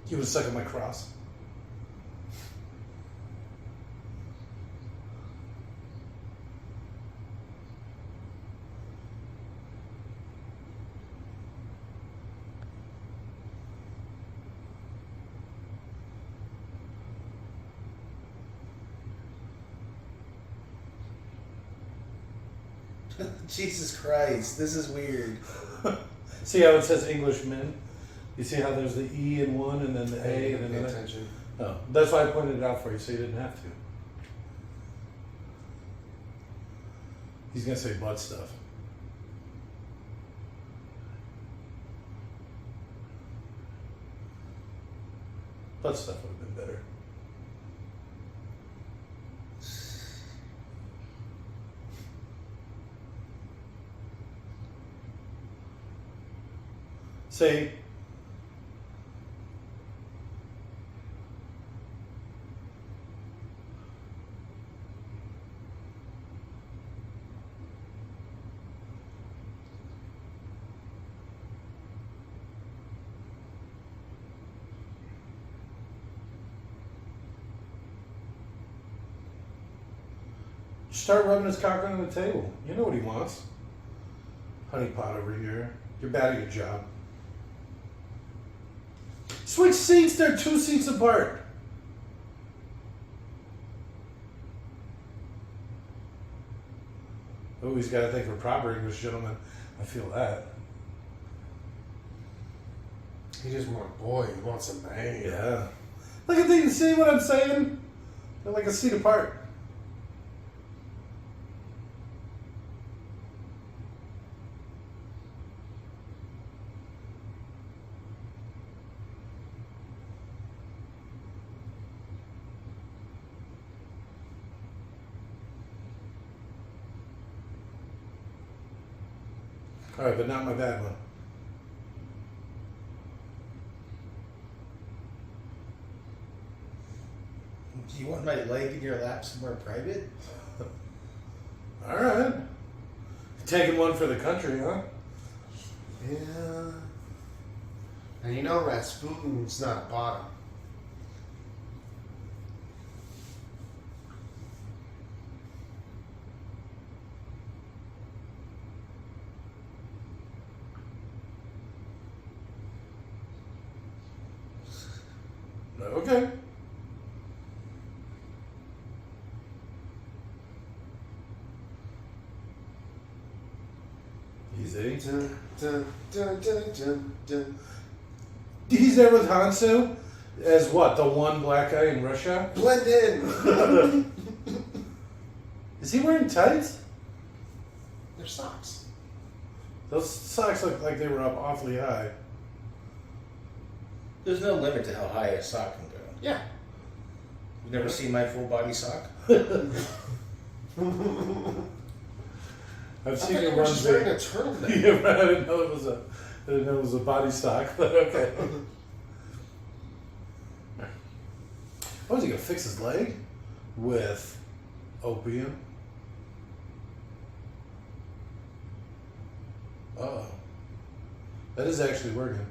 Speaker 1: You would suck at my cross.
Speaker 3: Jesus Christ, this is weird.
Speaker 1: See how it says Englishman? You see how there's the E in one and then the A and then
Speaker 2: Pay
Speaker 1: the
Speaker 2: attention.
Speaker 1: Oh, that's why I pointed it out for you, so you didn't have to. He's gonna say butt stuff. Butt stuff would have been better. Say, start rubbing his cock under the table. You know what he wants. Honey pot over here. You're bad at your job. Switch seats. They're 2 seats apart. Oh, he's got to think for proper English gentlemen. I feel that.
Speaker 2: He just wants a boy. He wants a man.
Speaker 1: Yeah. Look at these. See what I'm saying? They're like a seat apart. All right, but not my bad one.
Speaker 3: Do you want my leg in your lap somewhere private?
Speaker 1: All right. Taking one for the country, huh?
Speaker 2: Yeah. And you know Rasputin's not bottom.
Speaker 1: Okay. Easy.
Speaker 2: Dun, dun, dun, dun, dun, dun.
Speaker 1: He's there with Hounsou as what? The one black guy in Russia?
Speaker 2: Blend in.
Speaker 1: Is he wearing tights?
Speaker 2: They're socks.
Speaker 1: Those socks look like they were up awfully high.
Speaker 3: There's no limit to how high a sock can go.
Speaker 2: Yeah.
Speaker 3: You've never seen my full body sock?
Speaker 1: I've
Speaker 2: I
Speaker 1: seen
Speaker 2: thought
Speaker 1: it
Speaker 2: you were
Speaker 1: run
Speaker 2: just wearing a
Speaker 1: big.
Speaker 2: turtleneck.
Speaker 1: Yeah, right. I didn't know it was a body sock, but okay. Oh, is he gonna fix his leg with opium? Oh, that is actually working.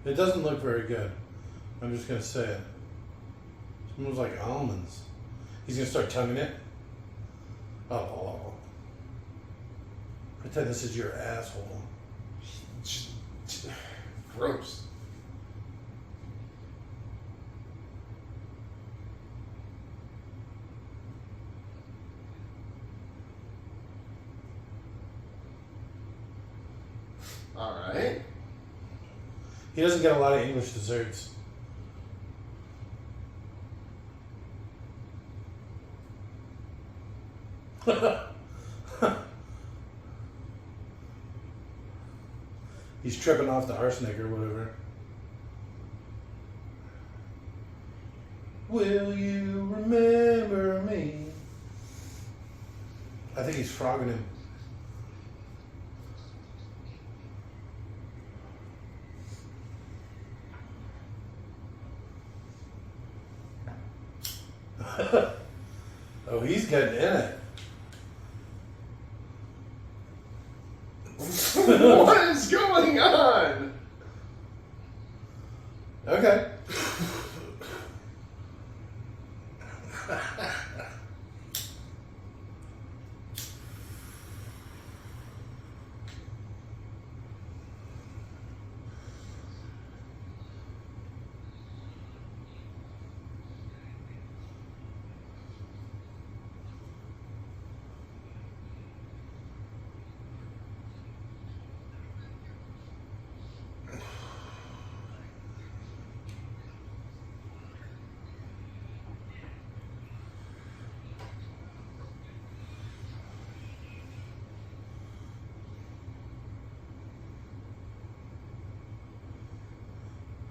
Speaker 1: It doesn't look very good. I'm just gonna say it. It smells like almonds. He's gonna start tonguing it. Oh. Pretend this is your asshole.
Speaker 2: Gross. Alright.
Speaker 1: He doesn't get a lot of English desserts. He's tripping off the arsenic or whatever. Will you remember me? I think he's frogging him. Oh, he's getting in it.
Speaker 2: What is going on?
Speaker 1: Okay.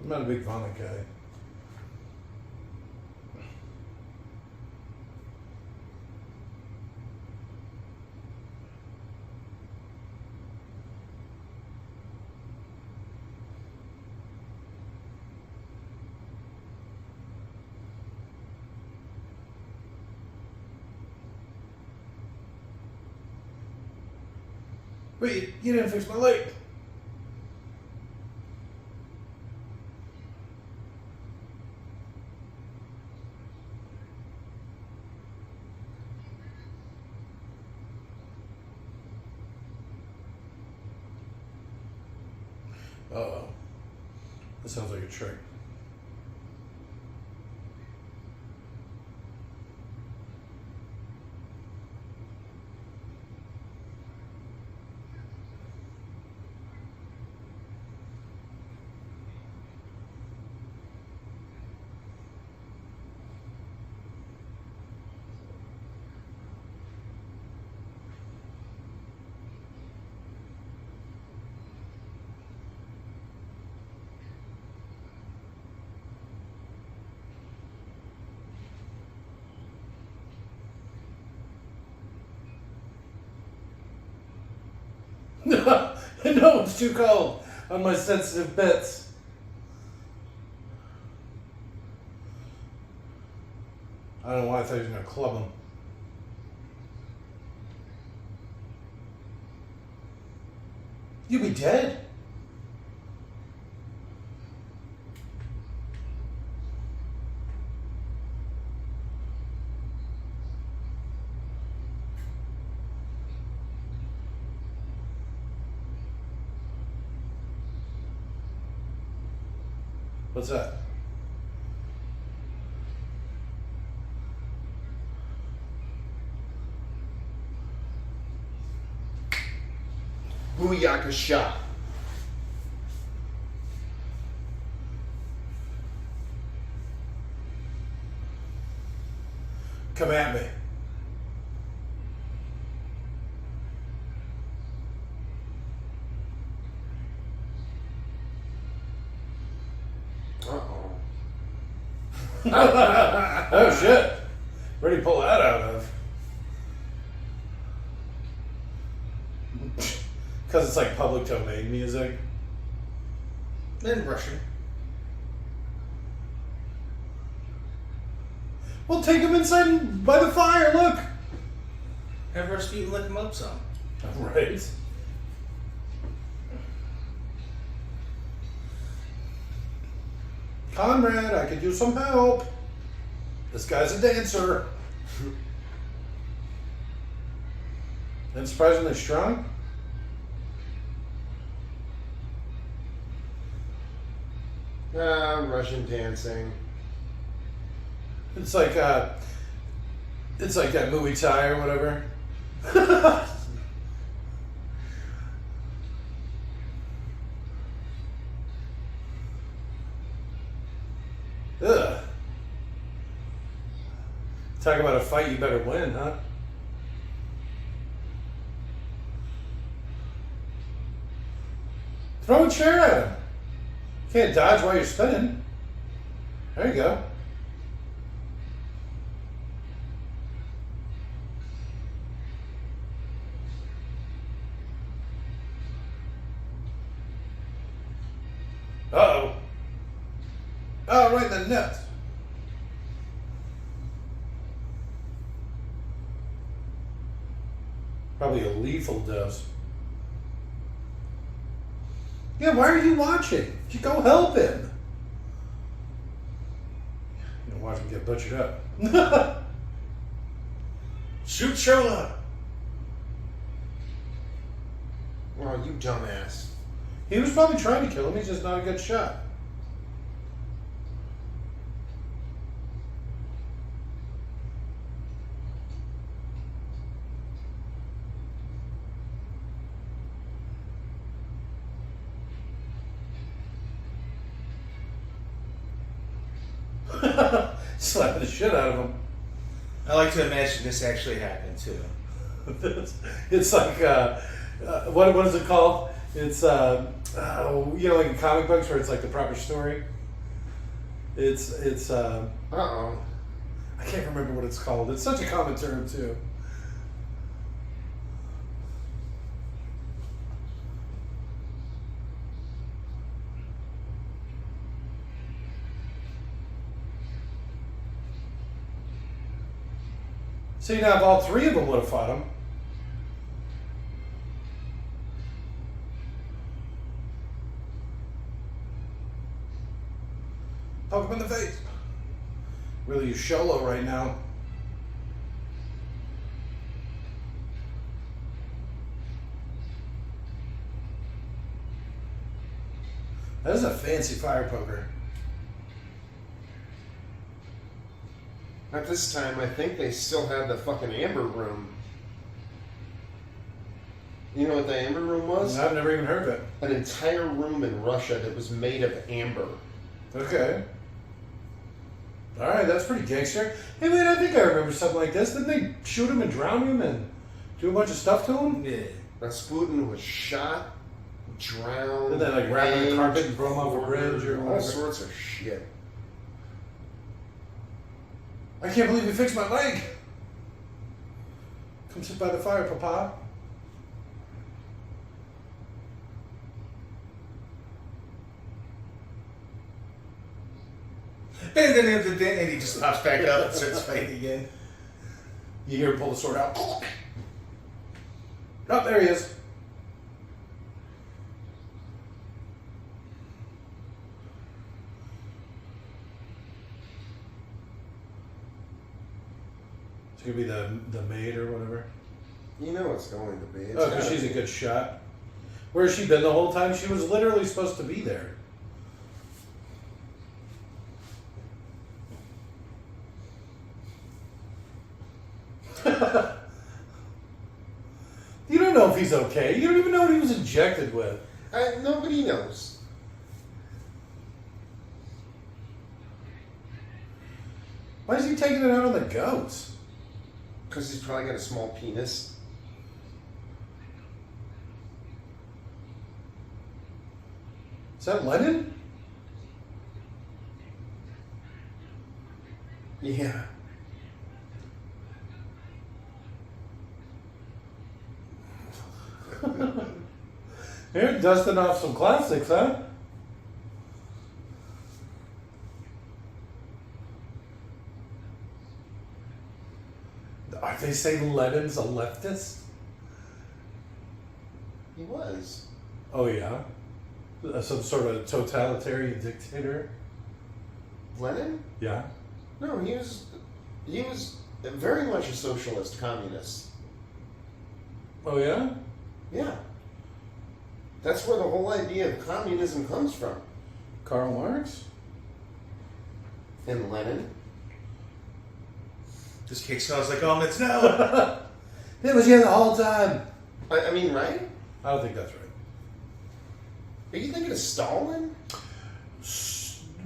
Speaker 1: I'm not a big vomit guy. Wait, you didn't fix my leg. Uh-oh. That sounds like a trick. No, it's too cold on my sensitive bits. I don't know why I thought he was going to club him. You'd be dead. What's that?
Speaker 2: Booyaka shot.
Speaker 1: Come at me. Oh shit. Where'd he pull that out of? Because it's like public domain music.
Speaker 3: Then Russian.
Speaker 1: Well, take him inside by the fire, look!
Speaker 3: Have Rasputin lick him up some.
Speaker 1: Right. Conrad, I could use some help. This guy's a dancer. And surprisingly strong.
Speaker 2: Russian dancing.
Speaker 1: It's like that Muay Thai or whatever. Talk about a fight you better win, huh? Throw a chair at him. You can't dodge while you're spinning. There you go. Uh-oh. Oh, right in the nuts. Probably a lethal dose. Yeah, why are you watching? You go help him. You don't watch him get butchered up. Shoot Sherlock.
Speaker 2: Oh, you dumbass.
Speaker 1: He was probably trying to kill him. He's just not a good shot. Slapping the shit out of him.
Speaker 3: I like to imagine this actually happened too.
Speaker 1: It's like what is it called? It's like in comic books where it's like the proper story. It's
Speaker 2: Uh-oh.
Speaker 1: I can't remember what it's called. It's such a common term too. See, now if all three of them would have fought him. Poke him in the face. Really, you Sholo right now. That is a fancy fire poker.
Speaker 2: At this time, I think they still had the fucking amber room. You know what the amber room was?
Speaker 1: I've never even heard of it.
Speaker 2: An entire room in Russia that was made of amber.
Speaker 1: Okay. Alright, that's pretty gangster. Hey man, I think I remember something like this. Didn't they shoot him and drown him and do a bunch of stuff to him?
Speaker 3: Yeah.
Speaker 2: Rasputin was shot, drowned,
Speaker 1: And then like wrap him in the
Speaker 2: hanged,
Speaker 1: carpet and throw him off a bridge or
Speaker 2: all
Speaker 1: whatever.
Speaker 2: sorts of shit.
Speaker 1: I can't believe you fixed my leg. Come sit by the fire, Papa.
Speaker 3: And he just pops back up and starts fighting again.
Speaker 1: You hear him pull the sword out. Oh, there he is. It's gonna be the maid or whatever.
Speaker 2: You know it's going to be. It's
Speaker 1: Oh, because
Speaker 2: gotta
Speaker 1: she's a
Speaker 2: be.
Speaker 1: good shot. Where has she been the whole time? She was literally supposed to be there. You don't know if he's okay. You don't even know what he was injected with.
Speaker 2: Nobody knows.
Speaker 1: Why is he taking it out on the goats?
Speaker 2: Because he's probably got a small penis.
Speaker 1: Is that Lenin?
Speaker 2: Yeah.
Speaker 1: You're dusting off some classics, huh? They say Lenin's a leftist?
Speaker 2: He was.
Speaker 1: Oh, yeah? Some sort of totalitarian dictator?
Speaker 2: Lenin?
Speaker 1: Yeah.
Speaker 2: No, he was very much a socialist communist.
Speaker 1: Oh, yeah?
Speaker 2: Yeah. That's where the whole idea of communism comes from.
Speaker 1: Karl Marx?
Speaker 2: And Lenin.
Speaker 3: This cake smells like almonds now.
Speaker 1: It was here the whole time.
Speaker 2: I mean, right?
Speaker 1: I don't think that's right.
Speaker 2: Are you thinking of Stalin?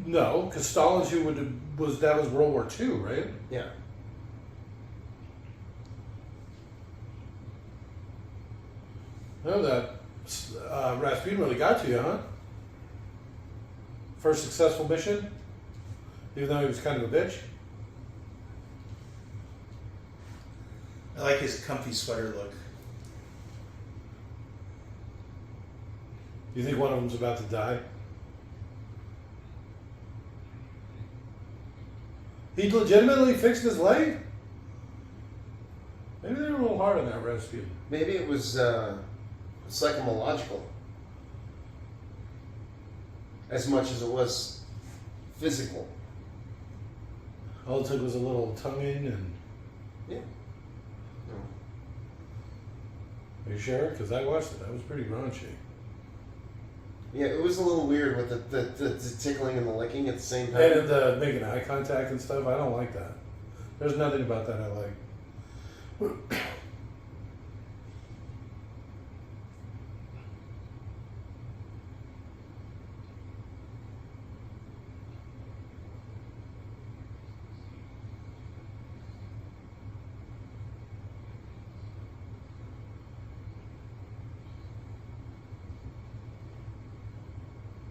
Speaker 1: No, because Stalin's that was World War II, right?
Speaker 2: Yeah.
Speaker 1: No, that Rasputin really got to you, huh? First successful mission, even though he was kind of a bitch.
Speaker 3: I like his comfy sweater look.
Speaker 1: You think one of them's about to die? He legitimately fixed his leg? Maybe they were a little hard on that Rasputin.
Speaker 2: Maybe it was psychological as much as it was physical.
Speaker 1: All it took was a little tonguing and...
Speaker 2: Yeah. No.
Speaker 1: Are you sure? Because I watched it. That was pretty raunchy.
Speaker 2: Yeah, it was a little weird with the tickling and the licking at the same time.
Speaker 1: And the making eye contact and stuff. I don't like that. There's nothing about that I like.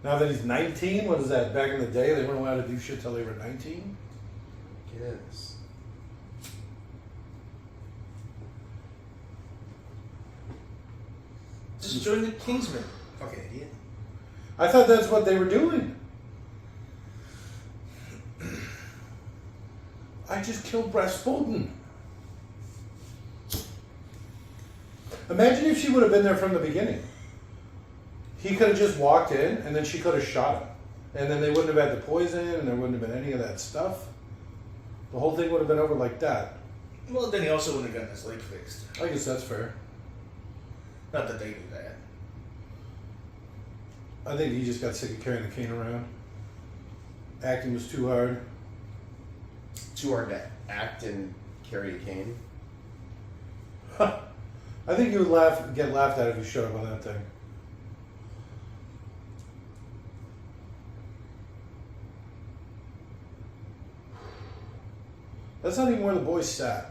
Speaker 1: Now that he's 19, what is that? Back in the day, they weren't allowed to do shit till they were 19?
Speaker 2: Yes.
Speaker 3: Just join the Kingsmen. Fucking idiot.
Speaker 1: I thought that's what they were doing. I just killed Rasputin. Imagine if she would have been there from the beginning. He could have just walked in, and then she could have shot him. And then they wouldn't have had the poison, and there wouldn't have been any of that stuff. The whole thing would have been over like that.
Speaker 3: Well, then he also wouldn't have gotten his leg fixed.
Speaker 1: I guess that's fair.
Speaker 3: Not that they do that.
Speaker 1: I think he just got sick of carrying the cane around. Acting was too hard.
Speaker 2: Too hard to act and carry a cane.
Speaker 1: I think you would get laughed at if you showed up on that thing. That's not even where the boys sat.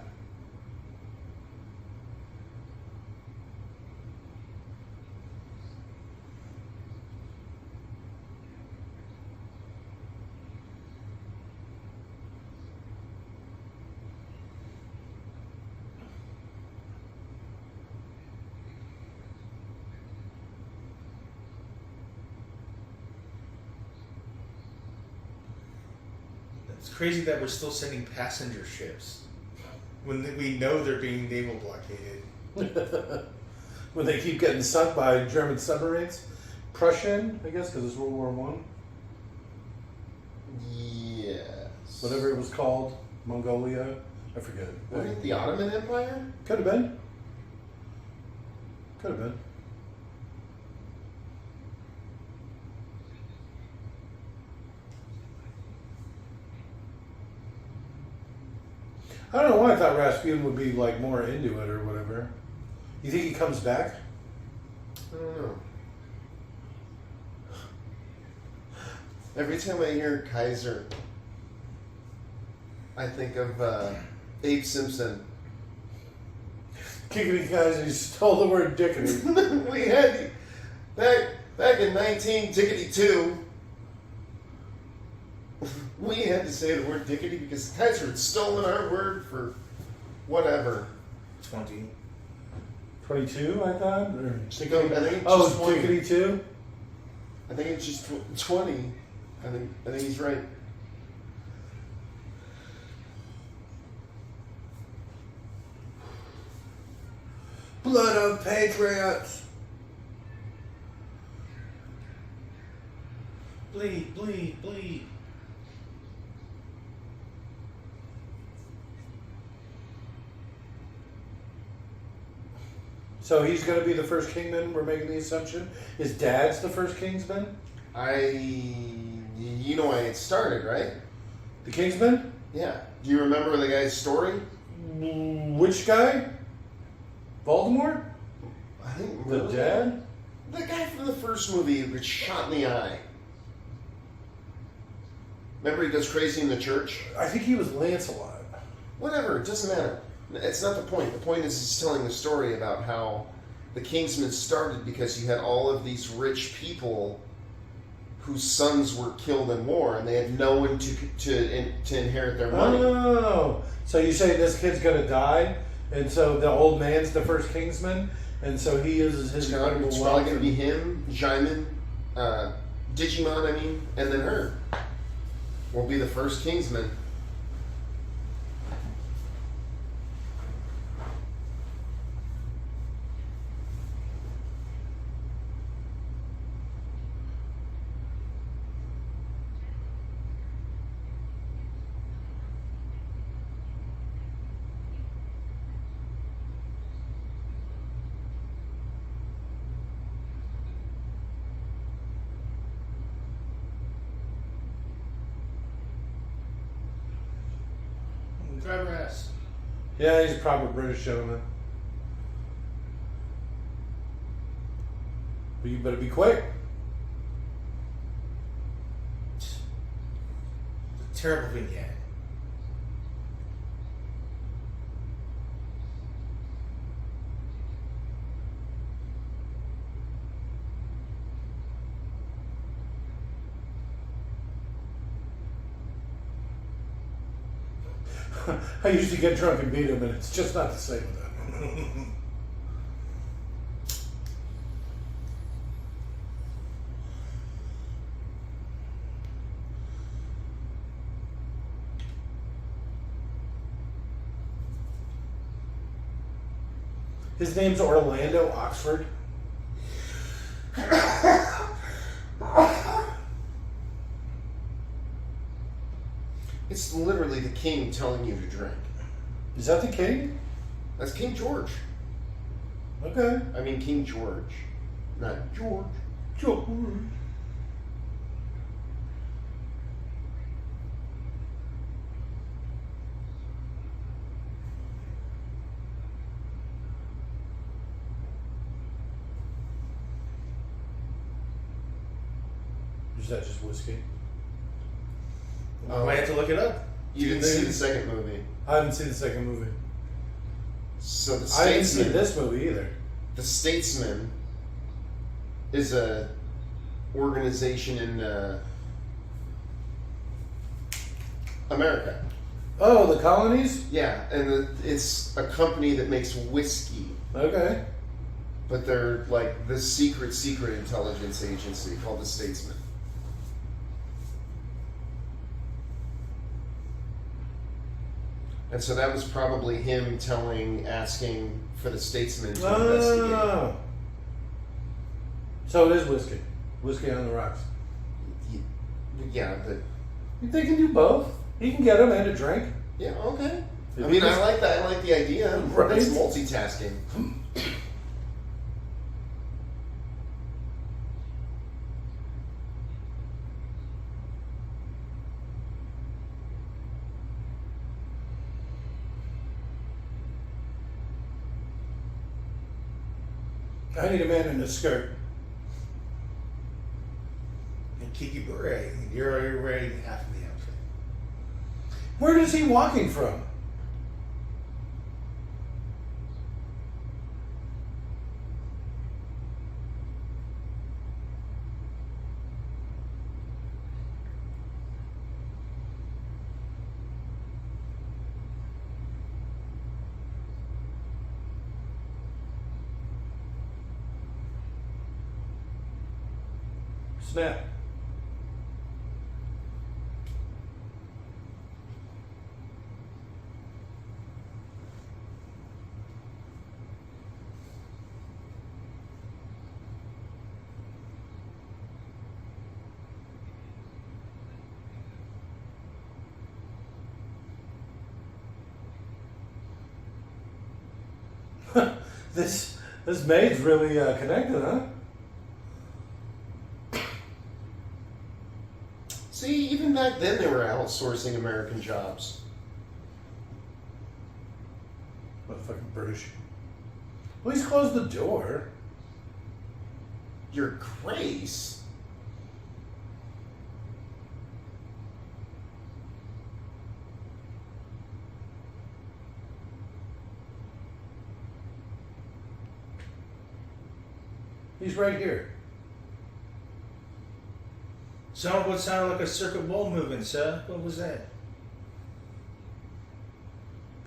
Speaker 3: It's crazy that we're still sending passenger ships when we know they're being naval blockaded.
Speaker 1: When they keep getting sunk by German submarines. Prussian, I guess, because it's World War One.
Speaker 2: Yes.
Speaker 1: Whatever it was called. Mongolia. I forget.
Speaker 2: Wasn't it the Ottoman Empire?
Speaker 1: Could have been. Could have been. I don't know why I thought Rasputin would be like more into it or whatever. You think he comes back?
Speaker 2: I don't know. Every time I hear Kaiser, I think of Abe Simpson.
Speaker 1: Kickity guys, he stole the word dickity.
Speaker 2: We had back in 19-2. We had to say the word dickety because Kaiser had stolen our word for whatever.
Speaker 3: 20.
Speaker 1: 22, I thought? Or
Speaker 2: No, I think it's
Speaker 1: oh,
Speaker 2: just 20.
Speaker 1: dickety 2?
Speaker 2: I think it's just 20. I think he's right.
Speaker 1: Blood of patriots!
Speaker 3: Bleed, bleed, bleed.
Speaker 1: So he's going to be the first Kingman, we're making the assumption? His dad's the first Kingsman?
Speaker 2: You know why it started, right?
Speaker 1: The Kingsman?
Speaker 2: Yeah. Do you remember the guy's story?
Speaker 1: Which guy? Voldemort?
Speaker 2: I think
Speaker 1: The dad?
Speaker 2: The guy from the first movie who gets shot in the eye. Remember he goes crazy in the church?
Speaker 1: I think he was Lancelot.
Speaker 2: Whatever, it doesn't matter. It's not the point. The point is he's telling the story about how the Kingsmen started because you had all of these rich people whose sons were killed in war, and they had no one to inherit their money.
Speaker 1: Oh, so you say this kid's gonna die, and so the old man's the first Kingsman, and so he uses his incredible
Speaker 2: It's
Speaker 1: wealth.
Speaker 2: probably going to be him, Djimon, Djimon, I mean, and then her will be the first Kingsman.
Speaker 3: Grab her ass.
Speaker 1: Yeah, he's a proper British gentleman. But you better be quick.
Speaker 3: Terrible vignette.
Speaker 1: I usually get drunk and beat him, and it's just not the same with that. His name's Orlando Oxford.
Speaker 2: It's literally the king telling you to drink.
Speaker 1: Is that the king?
Speaker 2: That's King George.
Speaker 1: Okay.
Speaker 2: I mean King George, not George.
Speaker 1: Sure. Is that just whiskey?
Speaker 3: I might have to look it up.
Speaker 2: You didn't see the second movie.
Speaker 1: I haven't seen the second movie.
Speaker 2: So the
Speaker 1: I didn't see
Speaker 2: Statesman,
Speaker 1: this movie either.
Speaker 2: the Statesman is a organization in America.
Speaker 1: Oh, the colonies?
Speaker 2: Yeah, and it's a company that makes whiskey,
Speaker 1: Okay.
Speaker 2: but they're like the secret intelligence agency called the Statesman. And so that was probably him asking for the Statesman to investigate.
Speaker 1: Oh. So it is whiskey. Whiskey on the rocks.
Speaker 2: Yeah, but
Speaker 1: They can do both. He can get them and a drink.
Speaker 2: yeah, okay.
Speaker 1: If
Speaker 2: I mean,
Speaker 1: you
Speaker 2: I
Speaker 1: just-
Speaker 2: like that. I like the idea.
Speaker 1: Right.
Speaker 2: It's multitasking.
Speaker 1: I need a man in a skirt.
Speaker 3: And Kiki Beret. You're already wearing half of the outfit.
Speaker 1: Where is he walking from? Snap. This maid's really connected, huh?
Speaker 2: See, even back then they were outsourcing American jobs.
Speaker 1: Motherfucking British. Well, he's closed the door.
Speaker 2: Your Grace.
Speaker 1: He's right here.
Speaker 3: Sound what sounded like a circuit wall moving, sir. What was that?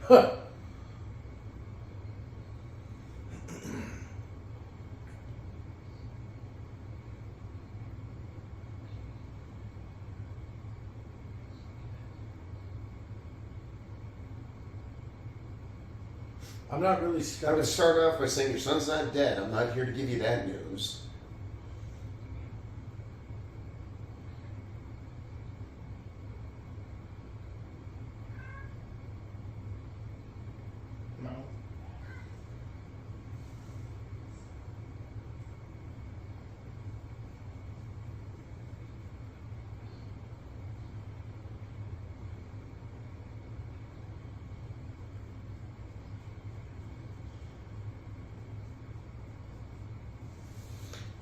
Speaker 1: Huh. I'm not really
Speaker 2: I
Speaker 1: scared.
Speaker 2: would start off by saying your son's not dead. I'm not here to give you that news.
Speaker 3: No.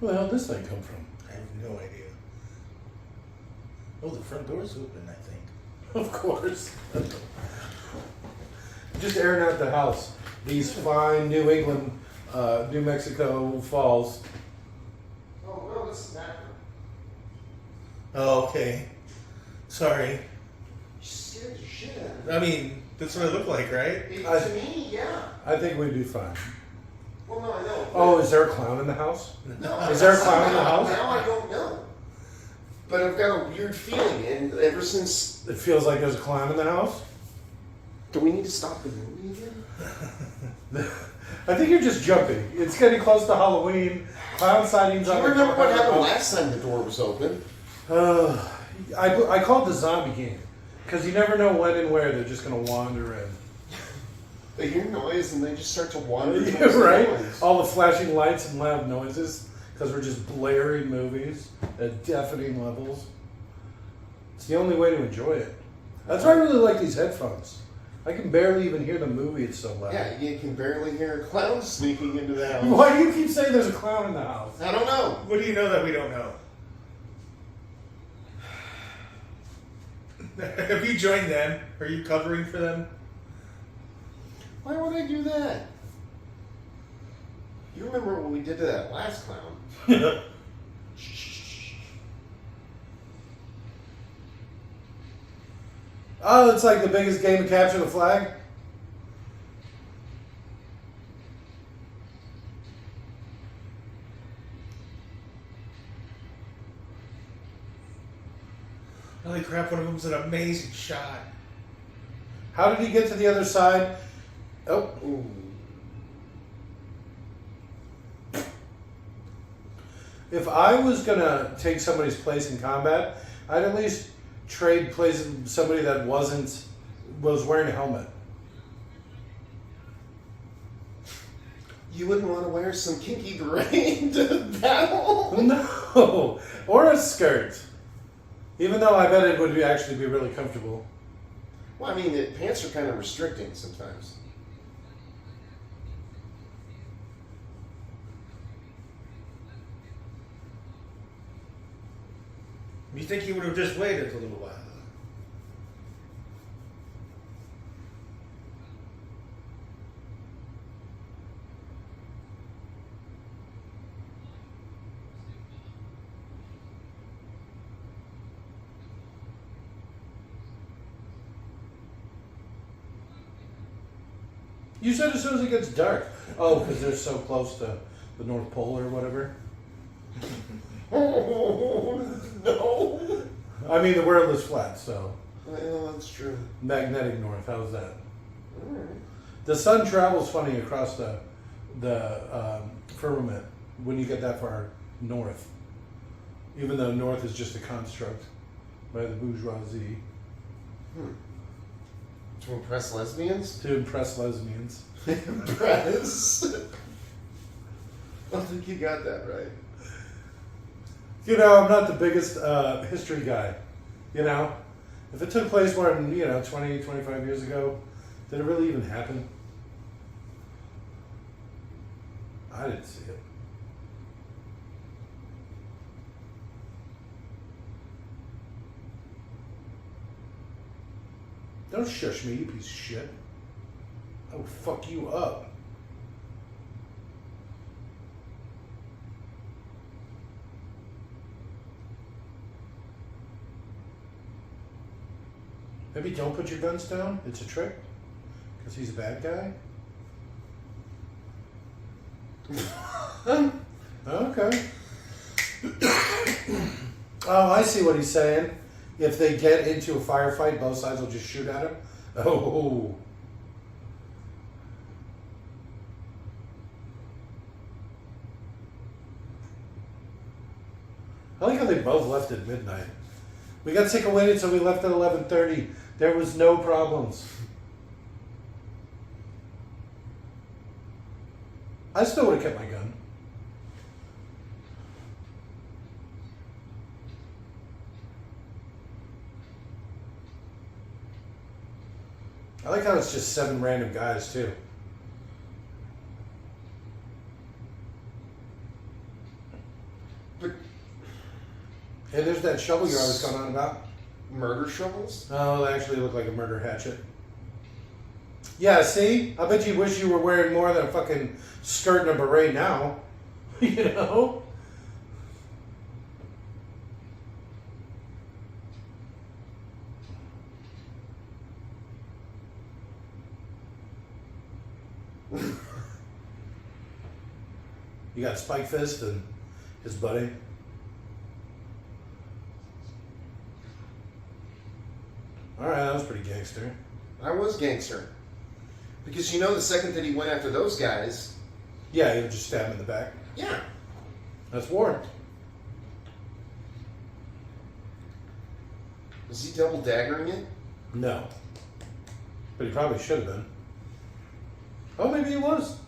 Speaker 1: Where the hell did this thing come from?
Speaker 3: I have no idea. Oh, the front door's open, I think.
Speaker 1: Of course. Just airing out the house. These fine New England, New Mexico falls.
Speaker 2: Oh, well, this is that.
Speaker 3: Oh, okay. Sorry.
Speaker 2: You scared the shit out of me.
Speaker 3: I mean, that's what it looked like, right?
Speaker 2: To me, yeah.
Speaker 1: I think we'd do fine.
Speaker 2: Well, no, I know.
Speaker 1: Oh, is there a clown in the house?
Speaker 2: No,
Speaker 1: Is there a clown in the
Speaker 2: now-
Speaker 1: house?
Speaker 2: Now I don't know. But I've got a weird feeling, and ever since...
Speaker 1: It feels like there's a clown in the house.
Speaker 2: Do we need to stop the movie again?
Speaker 1: I think you're just jumping. It's getting close to Halloween. Clown sightings
Speaker 2: Do
Speaker 1: on
Speaker 2: you
Speaker 1: the
Speaker 2: remember what happened
Speaker 1: compound.
Speaker 2: last time the door was open?
Speaker 1: I call it the zombie game. Because you never know when and where they're just going to wander in.
Speaker 2: They hear noise and they just start to wander.
Speaker 1: Yeah,
Speaker 2: towards the
Speaker 1: right?
Speaker 2: noise.
Speaker 1: All the flashing lights and loud noises. Because we're just blaring movies at deafening levels. It's the only way to enjoy it. That's why I really like these headphones. I can barely even hear the movie, it's so loud.
Speaker 2: Yeah, you can barely hear a clown sneaking into the house.
Speaker 1: Why do you keep saying there's a clown in the house?
Speaker 2: I don't know.
Speaker 3: What do you know that we don't know? Have you joined them? Are you covering for them?
Speaker 2: Why would I do that? You remember what we did to that last clown?
Speaker 1: Oh, it's like the biggest game to capture the flag?
Speaker 3: Holy crap, one of them's an amazing shot.
Speaker 1: How did he get to the other side? Oh,
Speaker 2: Ooh.
Speaker 1: if I was gonna take somebody's place in combat, I'd at least trade places with somebody that was wearing a helmet.
Speaker 2: You wouldn't want to wear some kinky beret to battle?
Speaker 1: No, or a skirt. Even though I bet it would actually be really comfortable.
Speaker 2: Well, I mean, the pants are kind of restricting sometimes.
Speaker 3: You think he would have just waited a little while?
Speaker 1: You said as soon as it gets dark. Oh, because they're so close to the North Pole or whatever.
Speaker 2: Oh, no.
Speaker 1: I mean, the world is flat, so
Speaker 2: Well, that's true.
Speaker 1: magnetic north. How's that?
Speaker 2: All right.
Speaker 1: The sun travels funny across the firmament when you get that far north. Even though north is just a construct by the bourgeoisie
Speaker 2: To impress lesbians?
Speaker 1: to impress lesbians.
Speaker 2: Impress? I don't think you got that right.
Speaker 1: You know, I'm not the biggest history guy. You know, if it took place more than 20, 25 years ago, did it really even happen? I didn't see it. Don't shush me, you piece of shit. I will fuck you up. Maybe don't put your guns down. It's a trick. Because he's a bad guy. Okay. Oh, I see what he's saying. If they get into a firefight, both sides will just shoot at him. Oh. I like how they both left at midnight. We got sick of waiting, so we left at 11:30. There was no problems. I still would have kept my gun. I like how it's just 7 random guys, too.
Speaker 2: But
Speaker 1: Hey, there's that shovel you're always going on about.
Speaker 2: murder shovels?
Speaker 1: Oh, they actually look like a murder hatchet. Yeah, see? I bet you wish you were wearing more than a fucking skirt and a beret now. You know? You got Spike Fist and his buddy. Alright, that was pretty gangster.
Speaker 2: I was gangster. Because you know, the second that he went after those guys,
Speaker 1: Yeah, he would just stab him in the back.
Speaker 2: yeah.
Speaker 1: That's war.
Speaker 2: Was he double daggering it?
Speaker 1: No. But he probably should have been. Oh, maybe he was.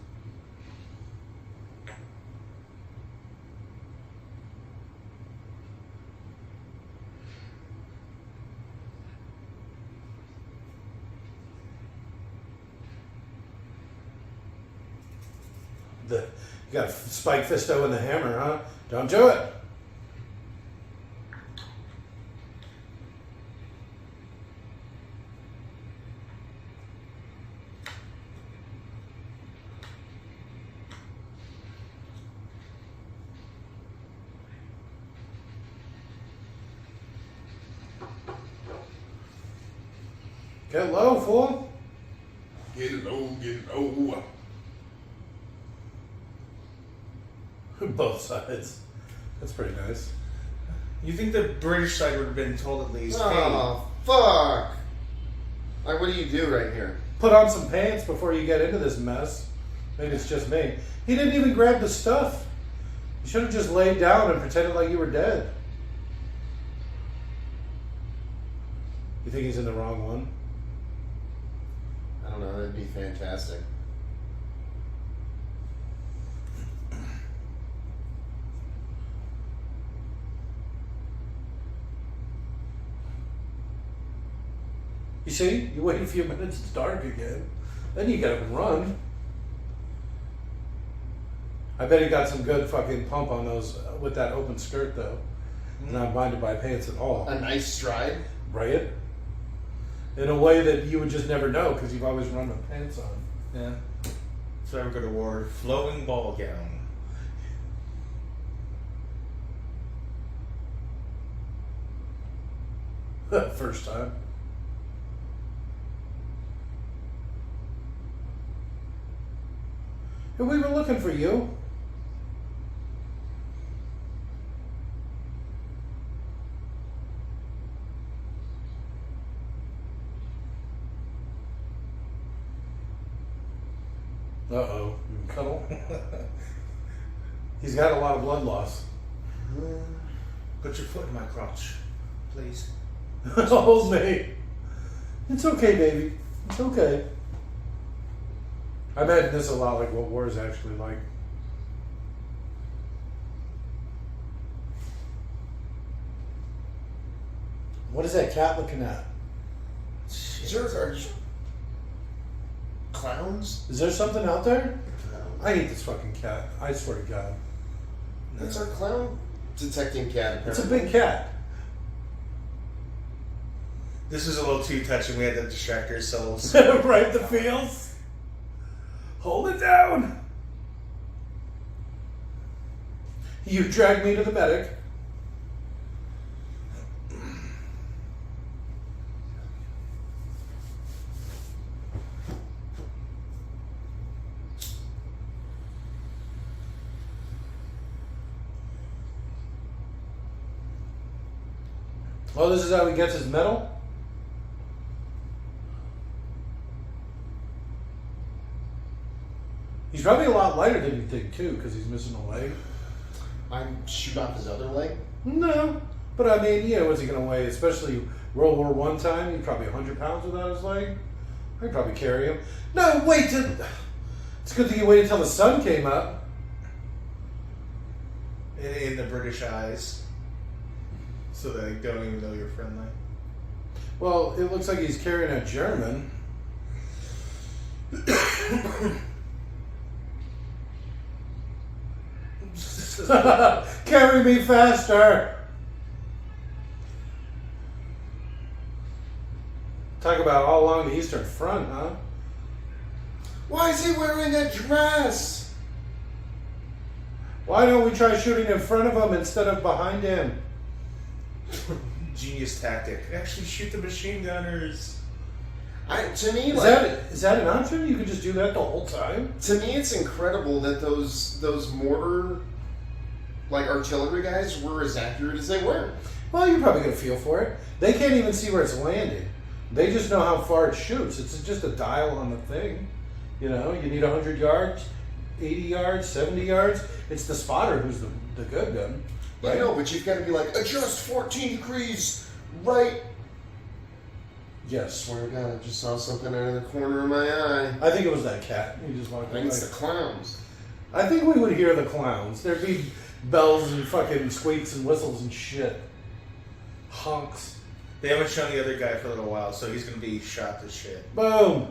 Speaker 1: You got Spike Fisto and the hammer, huh? Don't do it. Get low, fool.
Speaker 2: Get low, get low.
Speaker 1: Both sides. That's pretty nice.
Speaker 3: You think the British side would have been told at least, hey,
Speaker 2: Oh, fuck. Like, what do you do right here?
Speaker 1: Put on some pants before you get into this mess. Maybe it's just me. He didn't even grab the stuff. You should have just laid down and pretended like you were dead. You think he's in the wrong one?
Speaker 2: I don't know, that'd be fantastic.
Speaker 1: You see? You wait a few minutes, it's dark again. Then you get up and run. I bet he got some good fucking pump on those with that open skirt, though. Not minded by pants at all.
Speaker 2: A nice stride.
Speaker 1: Right? In a way that you would just never know because you've always run with pants on.
Speaker 3: yeah. So I would go to war, flowing ball gown.
Speaker 1: First time. Hey, we were looking for you. Uh-oh. Cuddle. He's got a lot of blood loss.
Speaker 3: Put your foot in my crotch, please.
Speaker 1: Hold me. It's okay, baby. It's okay. I imagine this a lot like what war is actually like. What is that cat looking at?
Speaker 2: Are you clowns?
Speaker 1: Is there something out there? I hate this fucking cat. I swear to God.
Speaker 2: That's our clown detecting cat, apparently.
Speaker 1: It's a big cat.
Speaker 3: This is a little too touching. We had to distract ourselves.
Speaker 1: Right, the feels. Hold it down. You dragged me to the medic. Oh, this is how he gets his medal? He's probably a lot lighter than you think, too, because he's missing a leg.
Speaker 2: I'm shoot off his other leg.
Speaker 1: No. But I mean, yeah, what's he going to weigh? Especially World War I time, he's probably 100 pounds without his leg. I'd probably carry him. No, wait. It's a good thing you waited until the sun came up.
Speaker 3: In the British eyes. So they don't even know you're friendly.
Speaker 1: Well, it looks like he's carrying a German. Carry me faster! Talk about all along the Eastern Front, huh?
Speaker 2: Why is he wearing a dress?
Speaker 1: Why don't we try shooting in front of him instead of behind him?
Speaker 3: Genius tactic. Actually shoot the machine gunners.
Speaker 2: To me,
Speaker 1: Is that an option? You could just do that the whole time?
Speaker 2: To me, it's incredible that those mortar, like artillery guys, were as accurate as they were.
Speaker 1: Well, you're probably going to feel for it. They can't even see where it's landing. They just know how far it shoots. It's just a dial on the thing. You know, you need 100 yards, 80 yards, 70 yards. It's the spotter who's the good gun.
Speaker 2: Right? I know, but you've got to be like, adjust 14 degrees, right?
Speaker 1: Yes.
Speaker 2: Swear to God, I just saw something out of the corner of my eye.
Speaker 1: I think it was that cat. He just walked
Speaker 2: I think it's the clowns.
Speaker 1: I think we would hear the clowns. There'd be bells and fucking squeaks and whistles and shit. Honks.
Speaker 3: They haven't shown the other guy for a little while, so he's gonna be shot to shit.
Speaker 1: Boom!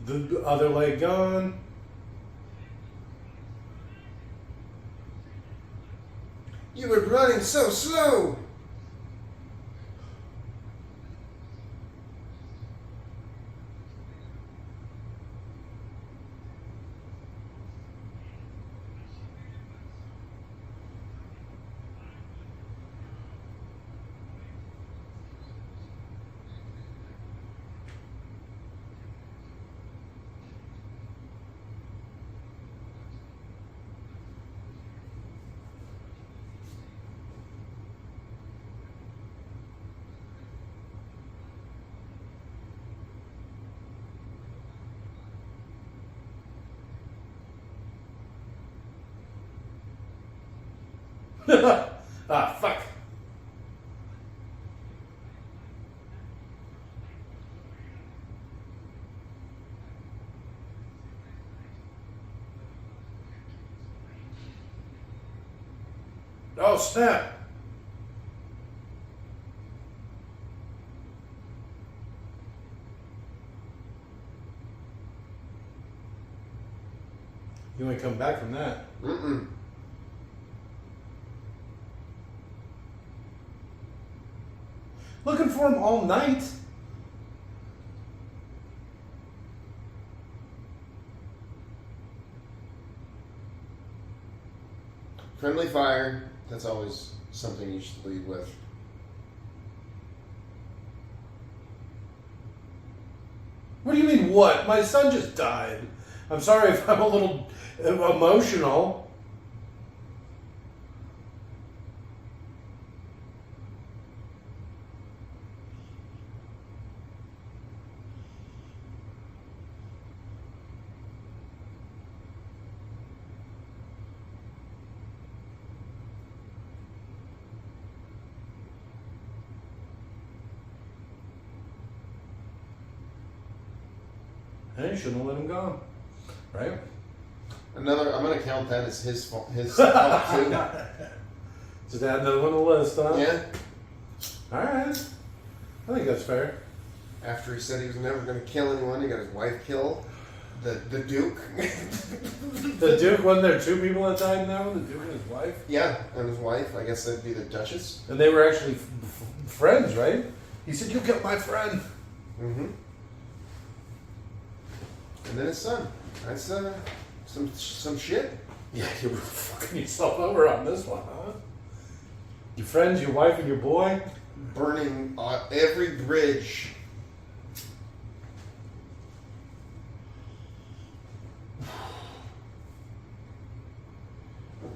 Speaker 1: The other leg gone.
Speaker 2: You were running so slow.
Speaker 1: Ah, fuck. Oh, snap. You ain't come back from that.
Speaker 2: Mm-mm.
Speaker 1: Looking for him all night.
Speaker 2: Friendly fire. That's always something you should lead with.
Speaker 1: What do you mean, what? My son just died. I'm sorry if I'm a little emotional. Hey, you shouldn't have let him go. Right?
Speaker 2: I'm gonna count that as his fault. His fault too.
Speaker 1: Just add another one to the list, huh?
Speaker 2: Yeah.
Speaker 1: Alright. I think that's fair.
Speaker 2: After he said he was never gonna kill anyone, he got his wife killed. The Duke.
Speaker 1: The Duke, wasn't there two people that died now? The Duke and his wife?
Speaker 2: Yeah, and his wife. I guess that'd be the Duchess.
Speaker 1: And they were actually friends, right? He said, "You killed my friend."
Speaker 2: Mm-hmm. And then his son. That's some shit.
Speaker 1: Yeah, you were fucking yourself over on this one, huh? Your friends, your wife, and your boy?
Speaker 2: Burning every bridge.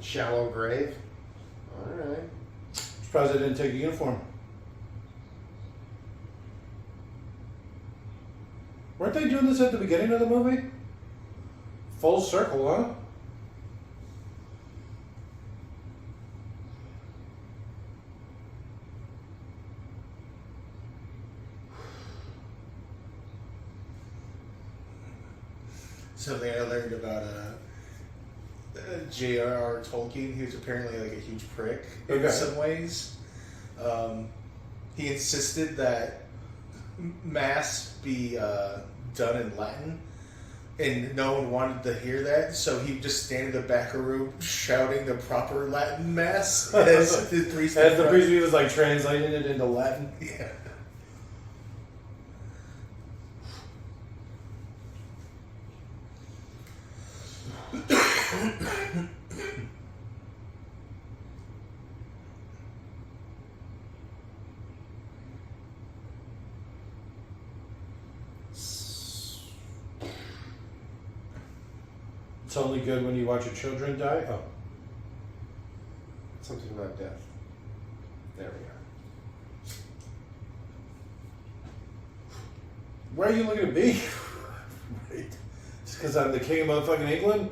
Speaker 2: Shallow grave. Alright.
Speaker 1: Surprised I didn't take a uniform. Weren't they doing this at the beginning of the movie? Full circle, huh?
Speaker 3: Something I learned about J.R.R. Tolkien. He was apparently like a huge prick in some ways. He insisted that Mass be done in Latin, and no one wanted to hear that, so he just stand in the back of the room shouting the proper Latin Mass as the priest.
Speaker 1: As the priest was like translating it into Latin.
Speaker 3: Yeah.
Speaker 1: It's only good when you watch your children die. Oh.
Speaker 2: Something about death. There we are.
Speaker 1: Why are you looking at me? Right. Just because I'm the king of motherfucking England?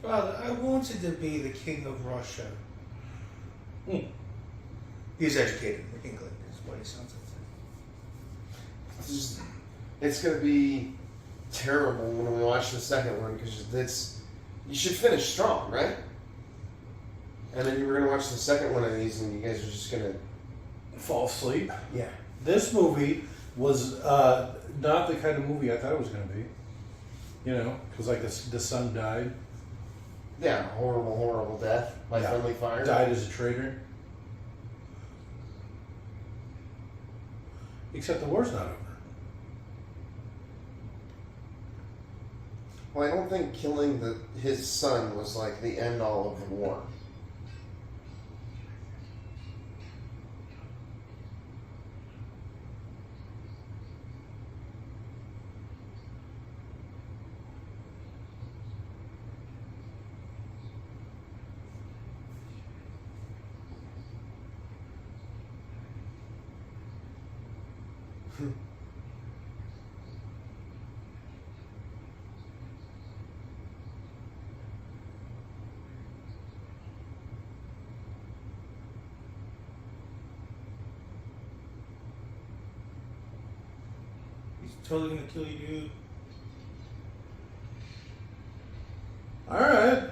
Speaker 3: Father, I wanted to be the king of Russia.
Speaker 1: Hmm.
Speaker 3: He's educated in England, is what he sounds like.
Speaker 2: It's going to be terrible when we watch the second one because you should finish strong, right? And then you were going to watch the second one of these, and you guys are just going to
Speaker 1: Fall asleep.
Speaker 2: yeah.
Speaker 1: This movie was not the kind of movie I thought it was going to be. You know, because like the son died.
Speaker 2: Yeah, horrible death by friendly fire.
Speaker 1: Died as a traitor. Except the war's not over.
Speaker 2: Well, I don't think killing his son was like the end all of the war.
Speaker 3: He's totally gonna kill you, dude.
Speaker 1: Alright.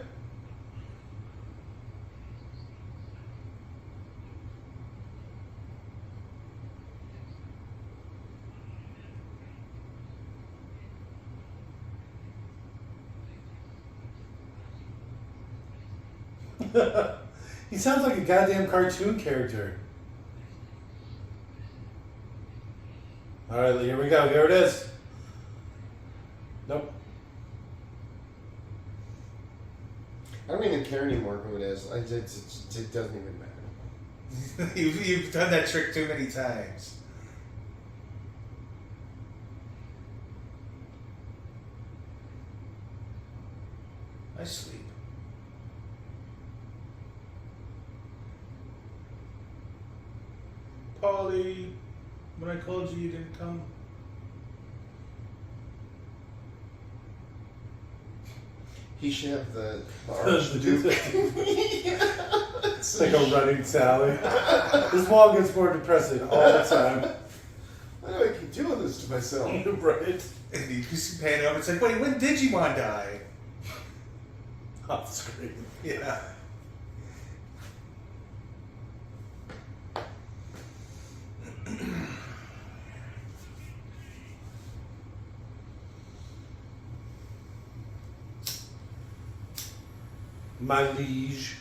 Speaker 1: He sounds like a goddamn cartoon character. Alright, here we go. Here it is. Nope.
Speaker 2: I don't even care anymore who it is. It doesn't even matter.
Speaker 3: You've done that trick too many times. I sleep. Polly, when I called you, you didn't come.
Speaker 2: He should have the Archduke.
Speaker 1: It's like a running tally. This wall gets more depressing all the time.
Speaker 2: Why do I keep doing this to myself?
Speaker 1: Right?
Speaker 3: And you just pan over and say, wait, when did Djimon die?
Speaker 1: Off screen.
Speaker 3: Yeah.
Speaker 1: my liege.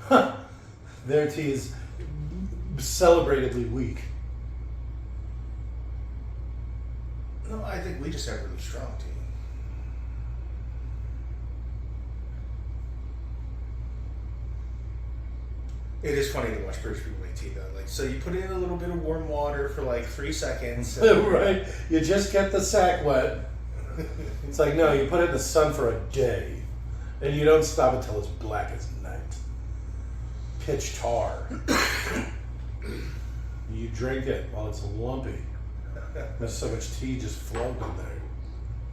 Speaker 1: Huh. Their tea is celebratedly weak.
Speaker 3: No, I think we just have really strong tea. It is funny to watch British people make tea though. Like, so you put in a little bit of warm water for like 3 seconds.
Speaker 1: Right? You just get the sack wet. It's like, no, you put it in the sun for a day. And you don't stop until it's black as night. Pitch tar. You drink it while it's lumpy. There's so much tea just floating in there.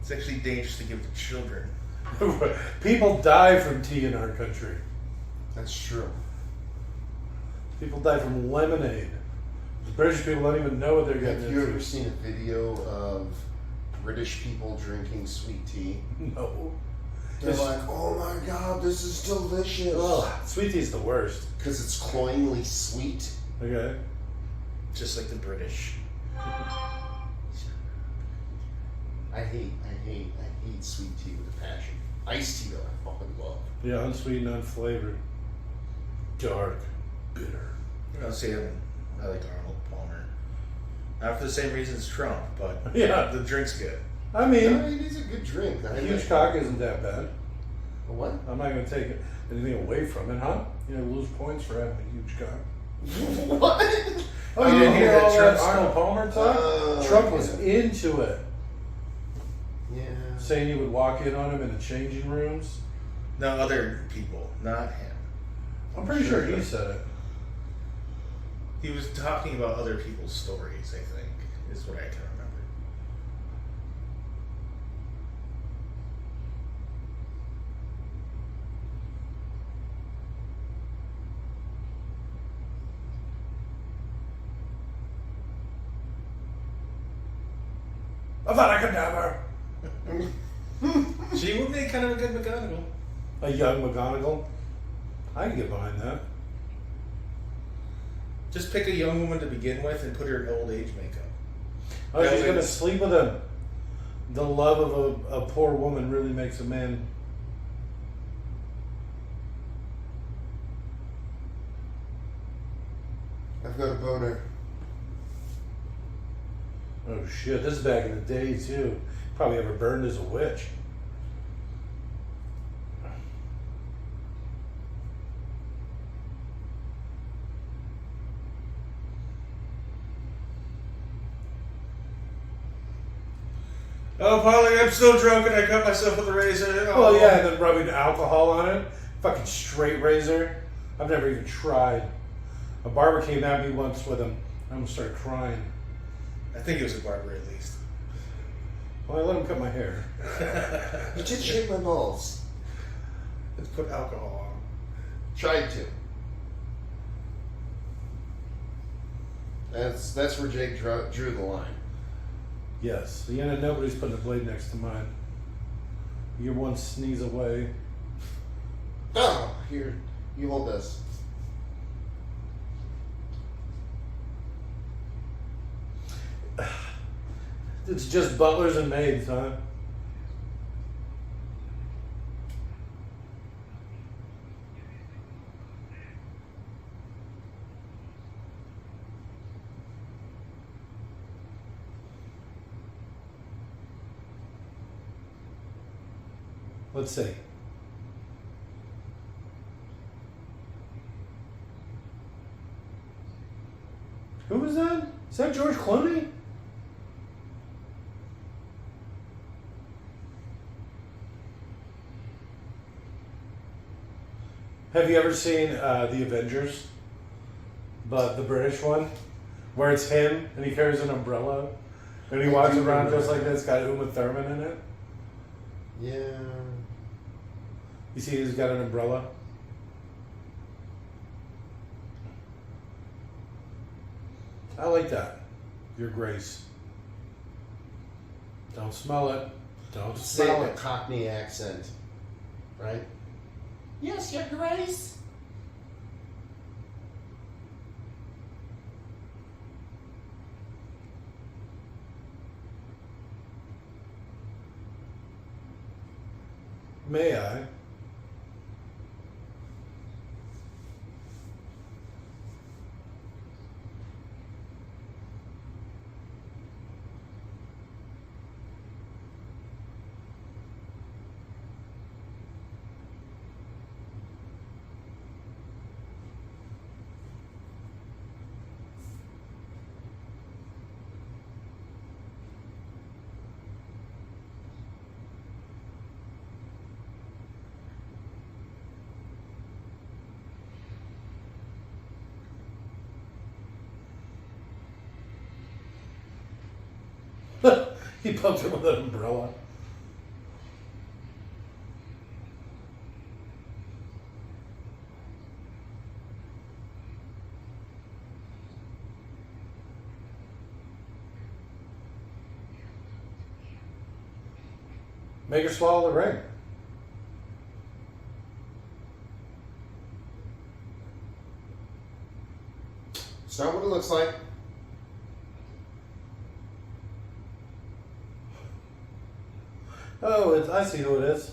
Speaker 3: It's actually dangerous to give to children.
Speaker 1: People die from tea in our country.
Speaker 2: That's true.
Speaker 1: People die from lemonade. The British people don't even know what they're getting
Speaker 2: Have you
Speaker 1: into.
Speaker 2: ever seen a video of British people drinking sweet tea?
Speaker 1: No.
Speaker 2: They're
Speaker 1: It's-
Speaker 2: like, oh my god, this is delicious.
Speaker 1: Ugh, sweet tea's the worst.
Speaker 2: Because it's cloyingly sweet.
Speaker 1: Okay.
Speaker 3: Just like the British.
Speaker 2: I hate sweet tea with a passion. Iced tea though, I fucking love.
Speaker 1: Yeah, unsweetened, unflavored. Dark. Bitter.
Speaker 3: I'll say I like Arnold Palmer. Not for the same reason as Trump, but
Speaker 1: Yeah.
Speaker 3: the drink's good.
Speaker 1: I mean,
Speaker 2: Yeah, it is a good drink.
Speaker 1: a huge cock isn't that bad.
Speaker 2: A what?
Speaker 1: I'm not going to take anything away from it, huh? You know, lose points for having a huge cock.
Speaker 2: What?
Speaker 1: Oh, you didn't hear
Speaker 3: that
Speaker 1: all that
Speaker 3: Trump
Speaker 1: Arnold
Speaker 3: stuff.
Speaker 1: Palmer talk?
Speaker 2: Oh,
Speaker 1: Trump was
Speaker 2: yeah.
Speaker 1: into it.
Speaker 2: Yeah.
Speaker 1: Saying you would walk in on him in the changing rooms.
Speaker 3: No, other people, not him.
Speaker 1: I'm pretty sure he said it.
Speaker 3: He was talking about other people's stories, I think, is what I can remember.
Speaker 1: I thought I could never.
Speaker 3: She would make kind of a good McGonagall.
Speaker 1: A young McGonagall. I can get behind that.
Speaker 3: Just pick a young woman to begin with and put her in old age makeup.
Speaker 1: Oh,
Speaker 3: That
Speaker 1: she's
Speaker 3: way-
Speaker 1: going to sleep with him. The love of a poor woman really makes a man.
Speaker 2: I've got a boner.
Speaker 1: Oh shit, this is back in the day too. Probably ever burned as a witch.
Speaker 3: Oh, Polly, I'm still drunk and I cut myself with a razor. Oh.
Speaker 1: Well, yeah, and then rubbing alcohol on it. Fucking straight razor. I've never even tried. A barber came at me once with him. I almost started crying.
Speaker 3: I think it was a barber at least.
Speaker 1: Well, I let him cut my hair.
Speaker 2: You did shave my balls.
Speaker 3: Let's put alcohol on.
Speaker 2: Tried to. That's where Jake drew the line.
Speaker 1: Yes. The end of nobody's putting a blade next to mine. You're one sneeze away.
Speaker 2: Oh, here, you hold this.
Speaker 1: It's just butlers and maids, huh? Let's see. Who was that? Is that George Clooney? Have you ever seen The Avengers? But the British one? Where it's him and he carries an umbrella and he
Speaker 2: I
Speaker 1: walks
Speaker 2: do
Speaker 1: around
Speaker 2: remember
Speaker 1: just like
Speaker 2: that.
Speaker 1: this, got Uma Thurman in it.
Speaker 2: Yeah.
Speaker 1: You see he's got an umbrella? I like that. Your Grace. Don't smell it. Don't
Speaker 2: Say
Speaker 1: smell
Speaker 2: it in a
Speaker 1: it.
Speaker 2: Cockney accent, right? Yes, Your Grace.
Speaker 1: May I? He pumped him with an umbrella. Make her swallow the ring.
Speaker 2: It's not what it looks like.
Speaker 1: Oh, I see who it is.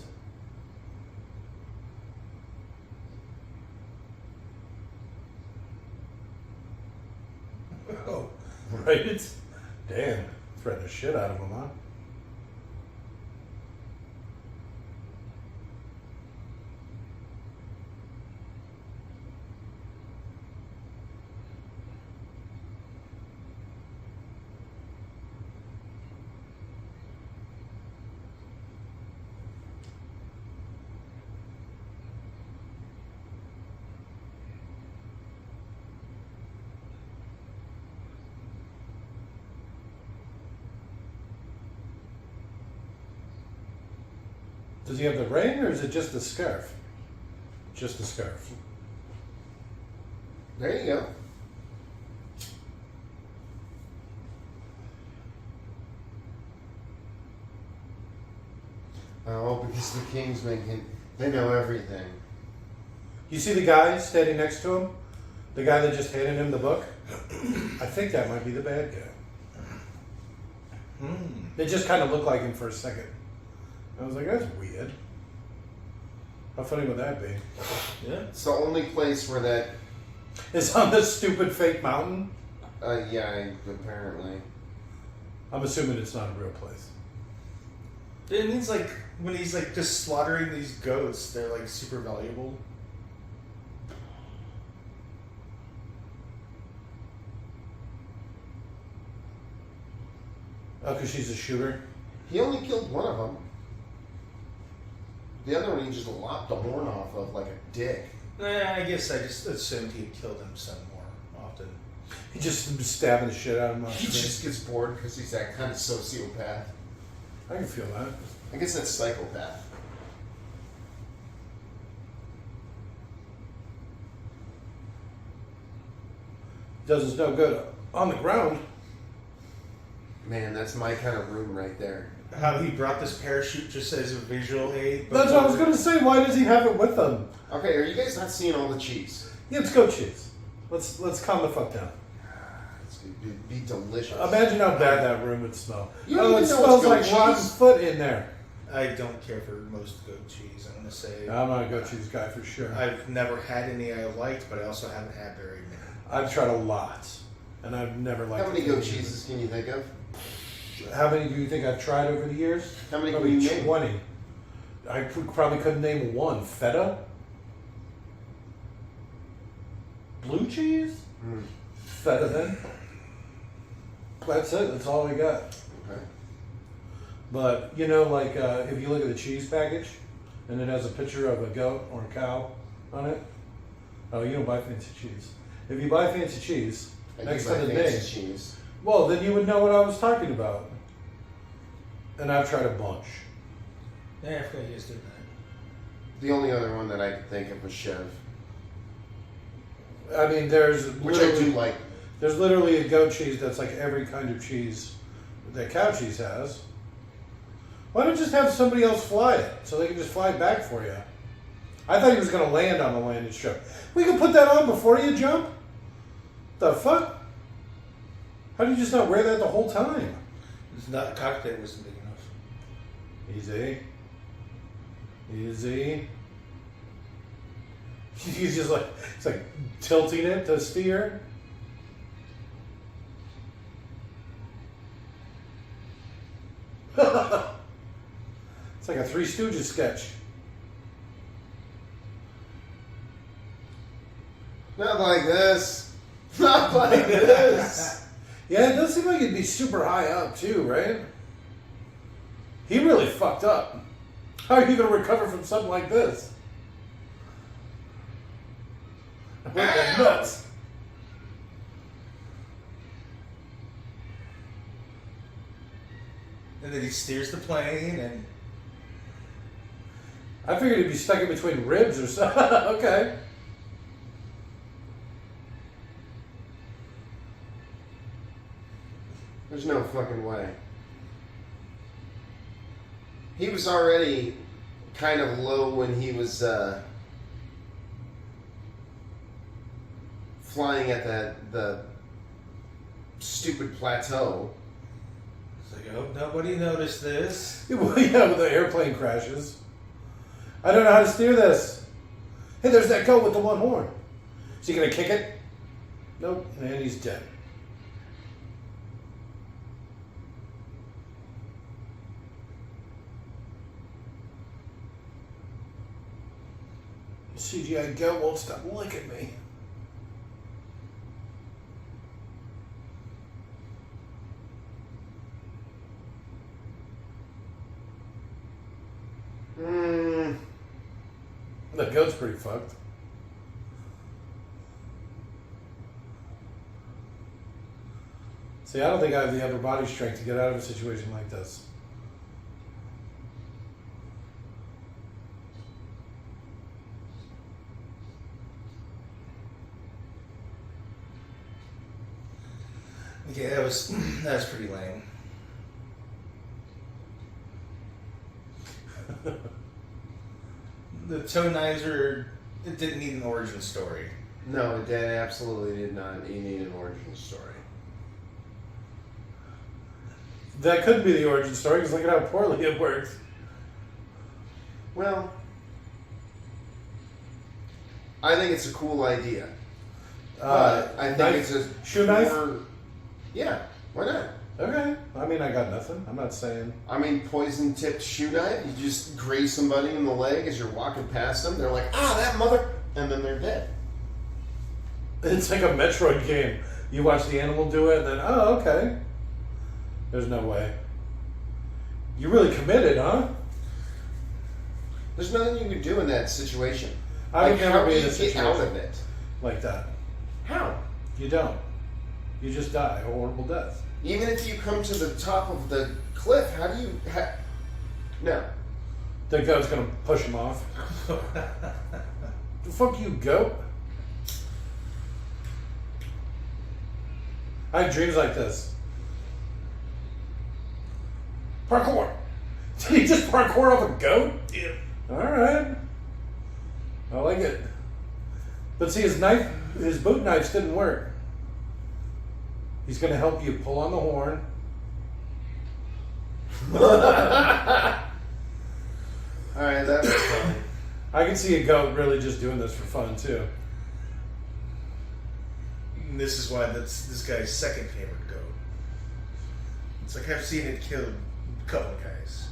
Speaker 3: Oh.
Speaker 1: Right? Damn. Threatened the shit out of him, huh? Does he have the ring or is it just the scarf? Just the scarf.
Speaker 2: There you go. Oh, because the king's making. They know everything.
Speaker 1: You see the guy standing next to him? The guy that just handed him the book? I think that might be the bad guy. It just kind of looked like him for a second. I was like, that's weird. How funny would that be?
Speaker 3: Yeah.
Speaker 2: It's the only place where that.
Speaker 1: It's on this stupid fake mountain.
Speaker 2: Yeah, apparently.
Speaker 1: I'm assuming it's not a real place.
Speaker 3: It means like when he's like just slaughtering these goats, they're like super valuable.
Speaker 1: Oh, because she's a shooter?
Speaker 2: He only killed one of them. The other one he just lopped the horn off of like a dick.
Speaker 3: I guess I just assumed he'd killed him some more often.
Speaker 1: He just stabbing the shit out of him.
Speaker 2: He just gets bored because he's that kind of sociopath.
Speaker 1: I can feel that.
Speaker 2: I guess that's psychopath.
Speaker 1: Does us no good on the ground.
Speaker 2: Man, that's my kind of room right there.
Speaker 3: How he brought this parachute just as a visual aid.
Speaker 1: That's what I was going to say. Why does he have it with him?
Speaker 2: Okay, are you guys not seeing all the cheese?
Speaker 1: Yeah, let's go cheese. Let's calm the fuck down.
Speaker 2: It's going to be delicious.
Speaker 1: Imagine how bad that room would smell.
Speaker 2: You don't
Speaker 1: Oh, it
Speaker 2: even know
Speaker 1: smells
Speaker 2: it's
Speaker 1: like
Speaker 2: goat
Speaker 1: rotten
Speaker 2: cheese.
Speaker 1: foot in there.
Speaker 3: I don't care for most goat cheese, I'm going to say.
Speaker 1: I'm not a goat cheese guy for sure.
Speaker 3: I've never had any I liked, but I also haven't had very many.
Speaker 1: I've tried a lot, and I've never liked
Speaker 2: How many
Speaker 1: it.
Speaker 2: goat cheeses can you think of?
Speaker 1: How many do you think I've tried over the years?
Speaker 2: How many
Speaker 1: Probably
Speaker 2: can you name?
Speaker 1: 20. I probably couldn't name one. Feta? Blue cheese? Feta then? That's it. That's all we got.
Speaker 2: Okay.
Speaker 1: But, you know, like, if you look at the cheese package, and it has a picture of a goat or a cow on it, oh, you don't buy fancy cheese. If you buy fancy cheese, next to the name,
Speaker 2: fancy cheese.
Speaker 1: well, then you would know what I was talking about. And I've tried a bunch.
Speaker 3: Yeah, I forgot you guys did that.
Speaker 2: The only other one that I could think of was Chev,
Speaker 1: I mean, there's
Speaker 2: which I do like.
Speaker 1: There's literally a goat cheese that's like every kind of cheese that cow cheese has. Why don't you just have somebody else fly it so they can just fly it back for you? I thought he was going to land on the landing strip. We can put that on before you jump? The fuck? How did you just not wear that the whole time?
Speaker 3: It's not, the cockpit wasn't big enough.
Speaker 1: Easy. Easy. He's just like, it's like tilting it to steer. It's like a Three Stooges sketch.
Speaker 2: Not like this. Not like this.
Speaker 1: Yeah, it does seem like it'd be super high up too, right? He really fucked up. How are you going to recover from something like this? What the nuts?
Speaker 3: And then he steers the plane, and
Speaker 1: I figured he'd be stuck in between ribs or something. Okay.
Speaker 2: There's no fucking way. He was already kind of low when he was flying at the stupid plateau.
Speaker 3: it's like, I hope nobody noticed this.
Speaker 1: Well, yeah, with the airplane crashes. I don't know how to steer this. Hey, there's that goat with the one horn. Is he going to kick it? Nope. And he's dead. CGI goat won't stop licking me. The goat's pretty fucked. See, I don't think I have the upper body strength to get out of a situation like this.
Speaker 3: Yeah, that was pretty lame. The Tonizer, it didn't need an origin story.
Speaker 2: No, it absolutely did not. You need an origin story.
Speaker 1: That could be the origin story, because look at how poorly it worked.
Speaker 2: Well, I think it's a cool idea. But I think
Speaker 1: knife,
Speaker 2: it's a
Speaker 1: shoe knife?
Speaker 2: Yeah, why not?
Speaker 1: Okay. I mean, I got nothing. I'm not saying.
Speaker 2: I mean, poison-tipped shoe knife. You just graze somebody in the leg as you're walking past them. They're like, ah, that mother... And then they're dead.
Speaker 1: It's like a Metroid game. You watch the animal do it, and then, oh, okay. There's no way. You really committed, huh?
Speaker 2: There's nothing you can do in that situation.
Speaker 1: I would never
Speaker 2: how
Speaker 1: be
Speaker 2: do
Speaker 1: in
Speaker 2: you
Speaker 1: a
Speaker 2: get
Speaker 1: situation
Speaker 2: out of it?
Speaker 1: like that.
Speaker 2: How?
Speaker 1: You don't. You just die a horrible death.
Speaker 2: Even if you come to the top of the cliff, how do you... No.
Speaker 1: The goat's gonna push him off. The fuck you, goat. I have dreams like this. Parkour. Did he just parkour off a goat? Yeah. Alright. I like it. But see, his boot knives didn't work. He's gonna help you pull on the horn.
Speaker 2: Alright, that was fun.
Speaker 1: I can see a goat really just doing this for fun too.
Speaker 3: And this is why that's this guy's second favorite goat. It's like I've seen it kill a couple of guys.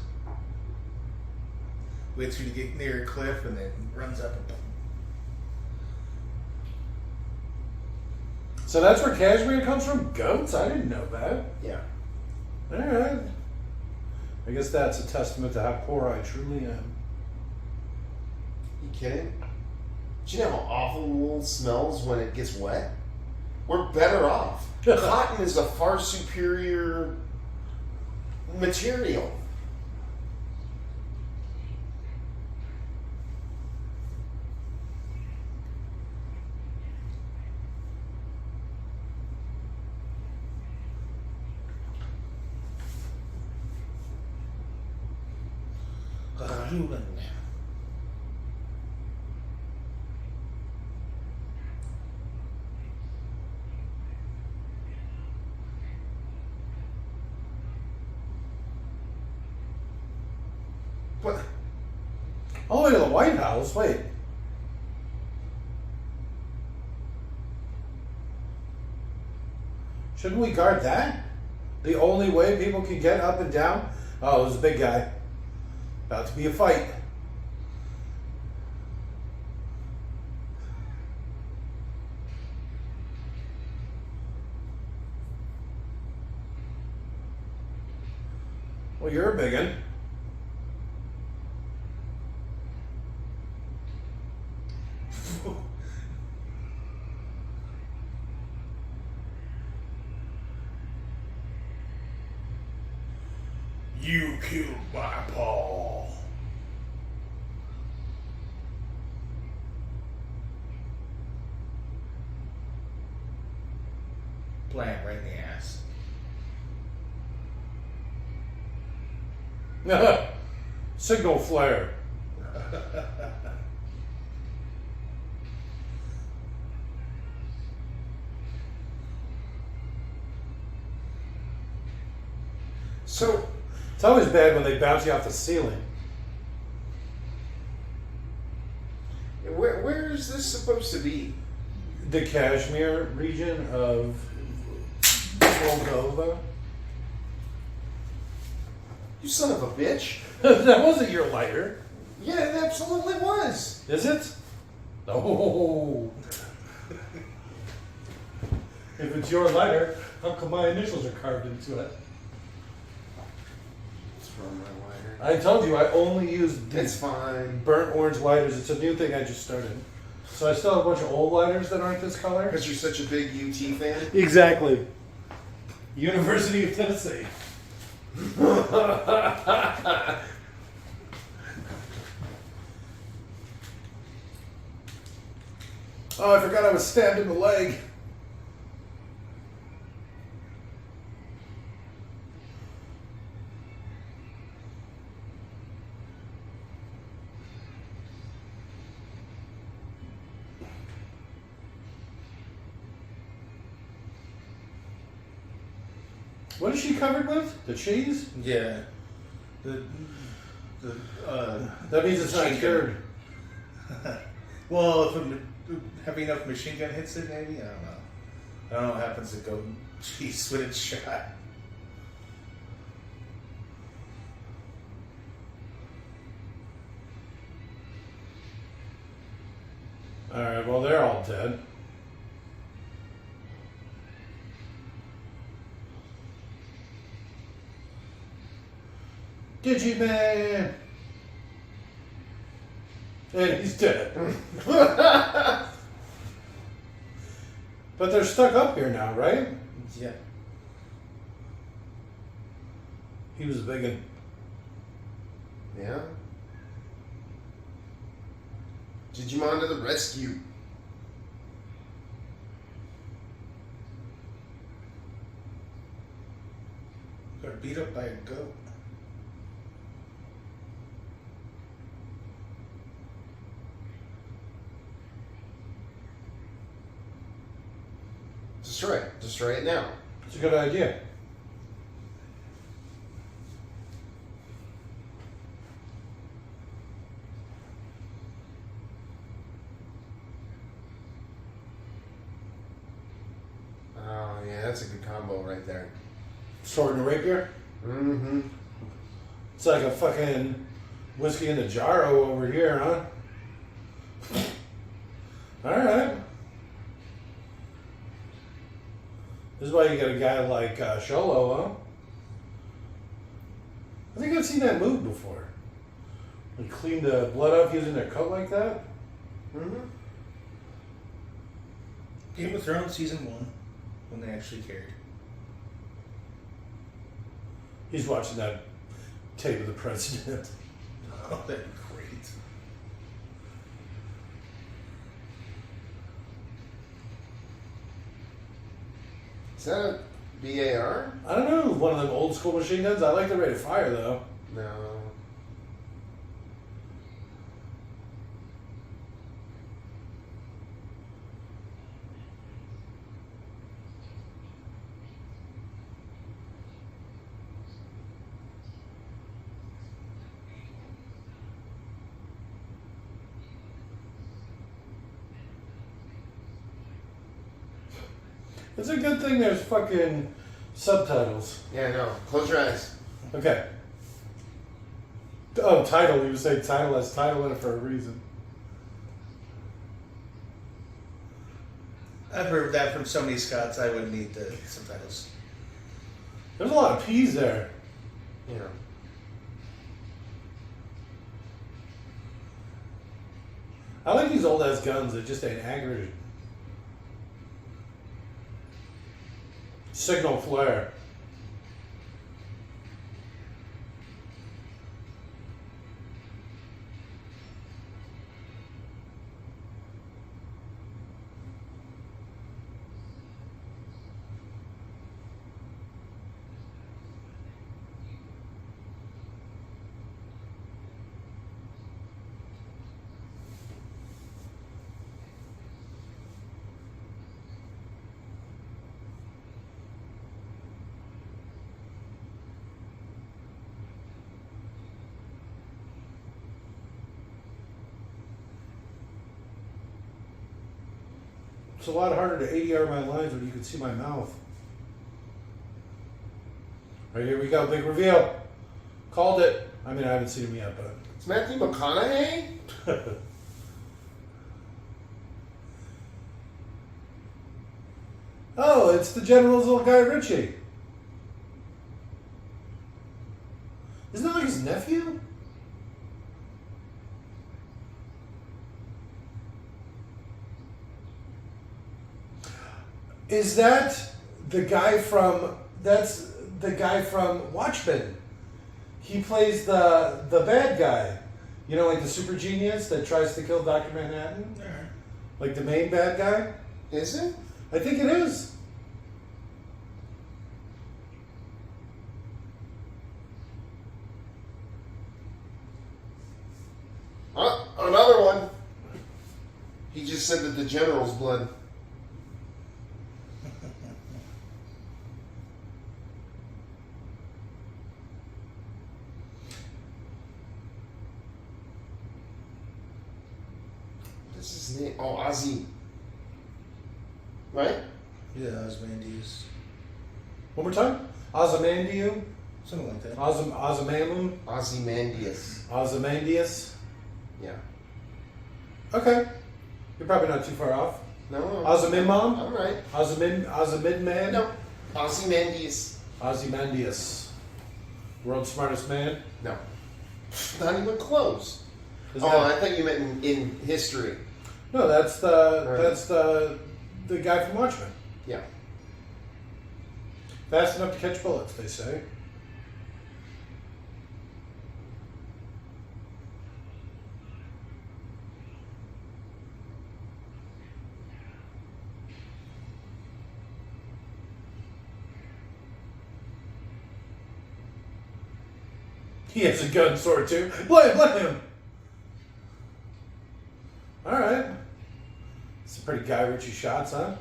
Speaker 3: Waits for you to get near a cliff and then runs up and boom.
Speaker 1: So that's where cashmere comes from? Goats? I didn't know that.
Speaker 2: Yeah.
Speaker 1: Alright. I guess that's a testament to how poor I truly am.
Speaker 2: You kidding? Do you know how awful wool smells when it gets wet? We're better off. Cotton is a far superior material. What?
Speaker 1: All the way to the White House? Wait. Shouldn't we guard that? The only way people can get up and down? Oh, there's a big guy. About to be a fight. Well, you're a biggin. You killed my paw.
Speaker 3: Plant right in the ass.
Speaker 1: Signal flare.
Speaker 2: So,
Speaker 1: It's always bad when they bounce you off the ceiling.
Speaker 2: where is this supposed to be?
Speaker 1: The Kashmir region of Moldova.
Speaker 2: You son of a bitch.
Speaker 1: That wasn't your lighter,
Speaker 2: Yeah, it absolutely was.
Speaker 1: is it? No. If it's your lighter, how come my initials are carved into it?
Speaker 2: What's wrong with my lighter?
Speaker 1: I told you I only use
Speaker 2: It's fine.
Speaker 1: burnt orange lighters. It's a new thing I just started. So I still have a bunch of old lighters that aren't this color.
Speaker 2: Because you're such a big UT fan?
Speaker 1: Exactly. University of Tennessee. Oh, I forgot I was stabbed in the leg. What is she covered with? The cheese?
Speaker 3: Yeah.
Speaker 1: That means it's not
Speaker 3: machine
Speaker 1: cured.
Speaker 3: gun. Well, if a heavy enough machine gun hits it, maybe? I don't know. I don't know what happens to goat cheese when it's shot.
Speaker 1: Alright, well, they're all dead. Djimon! And he's dead. But they're stuck up here now, right?
Speaker 3: Yeah.
Speaker 1: He was a big one.
Speaker 2: Yeah. Djimon to the rescue.
Speaker 3: Got beat up by a goat.
Speaker 2: Destroy it. Destroy it now.
Speaker 1: It's a good idea.
Speaker 2: Oh, yeah, that's a good combo right there.
Speaker 1: Sword and rapier.
Speaker 2: Mm-hmm.
Speaker 1: It's like a fucking whiskey in the jarro over here, huh? Alright. This is why you got a guy like Sholo, huh? I think I've seen that move before. They clean the blood off using their coat like that.
Speaker 2: Mm-hmm.
Speaker 3: Game of Thrones season 1, when they actually cared.
Speaker 1: He's watching that tape of the president.
Speaker 3: Oh, that'd be great.
Speaker 2: Is that a BAR?
Speaker 1: I don't know, one of them old school machine guns. I like the rate of fire though.
Speaker 2: No.
Speaker 1: It's a good thing there's fucking subtitles.
Speaker 2: Yeah, I know. Close your eyes.
Speaker 1: Okay. Oh, title. You say title has title in it for a reason.
Speaker 3: I've heard that from so many Scots, I wouldn't need the subtitles.
Speaker 1: There's a lot of P's there.
Speaker 2: Yeah.
Speaker 1: I like these old ass guns that just ain't accurate. Signal flare. It's a lot harder to ADR my lines when you can see my mouth. Alright, here we go. Big reveal. Called it. I mean, I haven't seen him yet, but...
Speaker 2: It's Matthew McConaughey?
Speaker 1: Oh, it's the General's little guy, Richie. Isn't that like his nephew? Is that the guy from... That's the guy from Watchmen. He plays the bad guy. You know, like the super genius that tries to kill Dr. Manhattan? Like the main bad guy?
Speaker 2: Is it?
Speaker 1: I think it is.
Speaker 2: Another one. He just said that the general's blood. What's his name? Oh, Ozzy. Right?
Speaker 3: Yeah, Ozymandias.
Speaker 1: One more time. Ozymandias.
Speaker 3: Something like that.
Speaker 1: Ozymandias.
Speaker 2: Ozymandias.
Speaker 1: Ozymandias.
Speaker 2: Yeah.
Speaker 1: Okay. You're probably not too far off.
Speaker 2: No.
Speaker 1: Ozymimam?
Speaker 2: I'm right.
Speaker 1: Ozymidman?
Speaker 2: No. Ozymandias.
Speaker 1: Ozymandias. World's smartest man?
Speaker 2: No. Not even close.
Speaker 1: Is
Speaker 2: Oh,
Speaker 1: that-
Speaker 2: I thought you meant in history.
Speaker 1: No, that's the guy from Watchmen.
Speaker 2: Yeah.
Speaker 1: Fast enough to catch bullets, they say. He has a gun sword too. Blame him. All right. Some pretty Guy Ritchie shots, huh?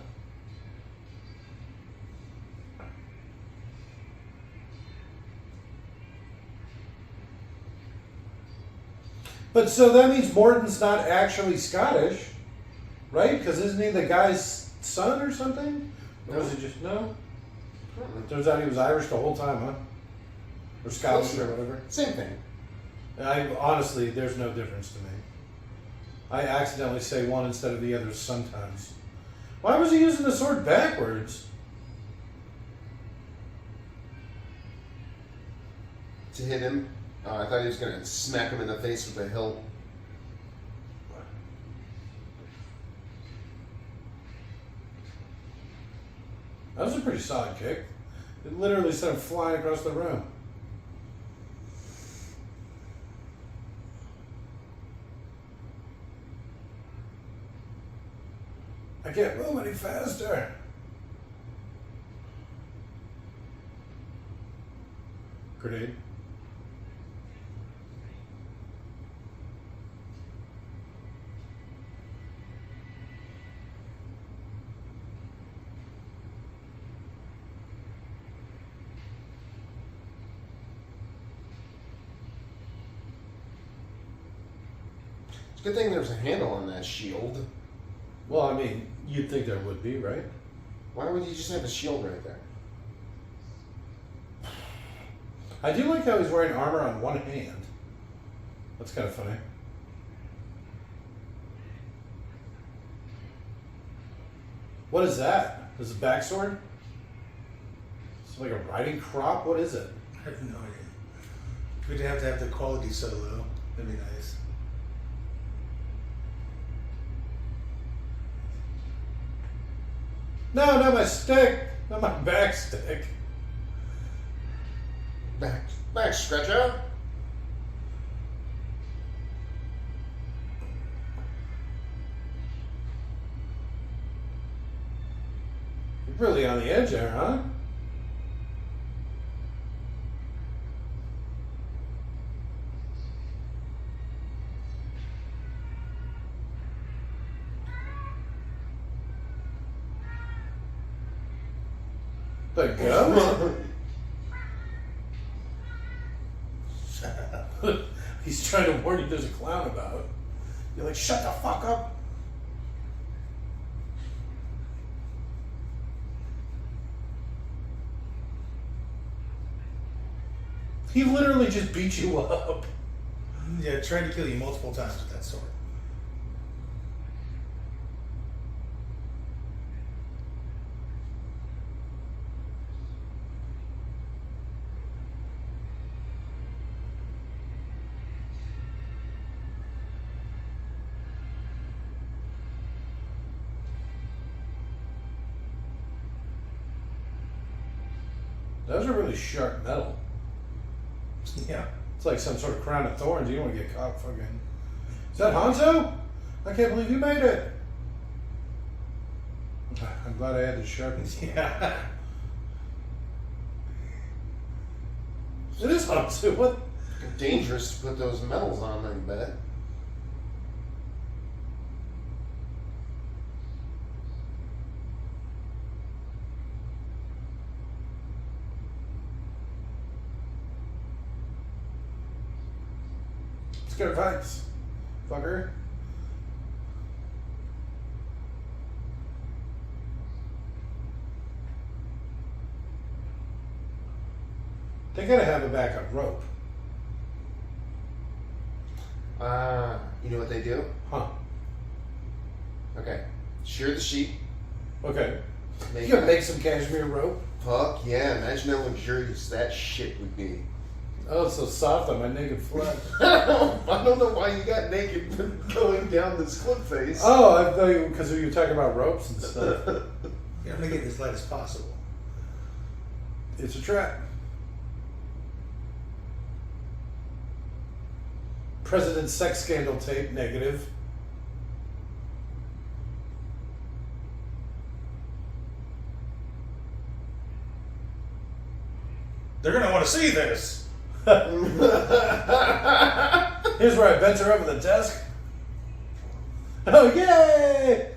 Speaker 1: But so that means Morton's not actually Scottish, right? Because isn't he the guy's son or something? Or was he just no? Turns out he was Irish the whole time, huh? Or Scottish or whatever.
Speaker 2: Same thing.
Speaker 1: Honestly, there's no difference to me. I accidentally say one instead of the other sometimes. Why was he using the sword backwards?
Speaker 2: To hit him. I thought he was going to smack him in the face with a hilt.
Speaker 1: That was a pretty solid kick. It literally sent him flying across the room. I can't move any faster. Grenade.
Speaker 2: It's a good thing there's a handle on that shield.
Speaker 1: Well, I mean, you'd think there would be, right?
Speaker 2: Why would you just have a shield right there?
Speaker 1: I do like how he's wearing armor on one hand. That's kind of funny. What is that? Is it a backsword? It's like a riding crop? What is it?
Speaker 3: I have no idea. We'd have to have the quality so low. That'd be nice.
Speaker 1: No, not my stick. Not my back stick.
Speaker 2: Back stretcher.
Speaker 1: You're really on the edge there, huh? The ghost? He's trying to warn you there's a clown about. You're like, shut the fuck up. He literally just beat you up.
Speaker 3: Yeah, trying to kill you multiple times with that sword.
Speaker 1: Those are really sharp metal.
Speaker 3: Yeah.
Speaker 1: It's like some sort of crown of thorns. You don't want to get caught fucking. Is that Hounsou? I can't believe you made it. I'm glad I had the sharpness.
Speaker 3: Yeah.
Speaker 1: It is Hounsou. What?
Speaker 2: Dangerous to put those medals on, I bet.
Speaker 1: Let's get advice, fucker. They gotta have a backup rope.
Speaker 2: You know what they do?
Speaker 1: Huh.
Speaker 2: Okay. Shear the sheep.
Speaker 1: Okay.
Speaker 2: Make
Speaker 1: You gotta make some cashmere rope.
Speaker 2: Fuck yeah, imagine how luxurious that shit would be.
Speaker 1: Oh, it's so soft on my naked flesh.
Speaker 2: I don't know why you got naked going down this cliff face.
Speaker 1: Oh, I thought you, because you were talking about ropes and stuff.
Speaker 3: Yeah, I'm gonna get it as light as possible.
Speaker 1: It's a trap. President's sex scandal tape, negative.
Speaker 3: They're gonna want to see this.
Speaker 1: Here's where I bent her over the desk. Oh, yay!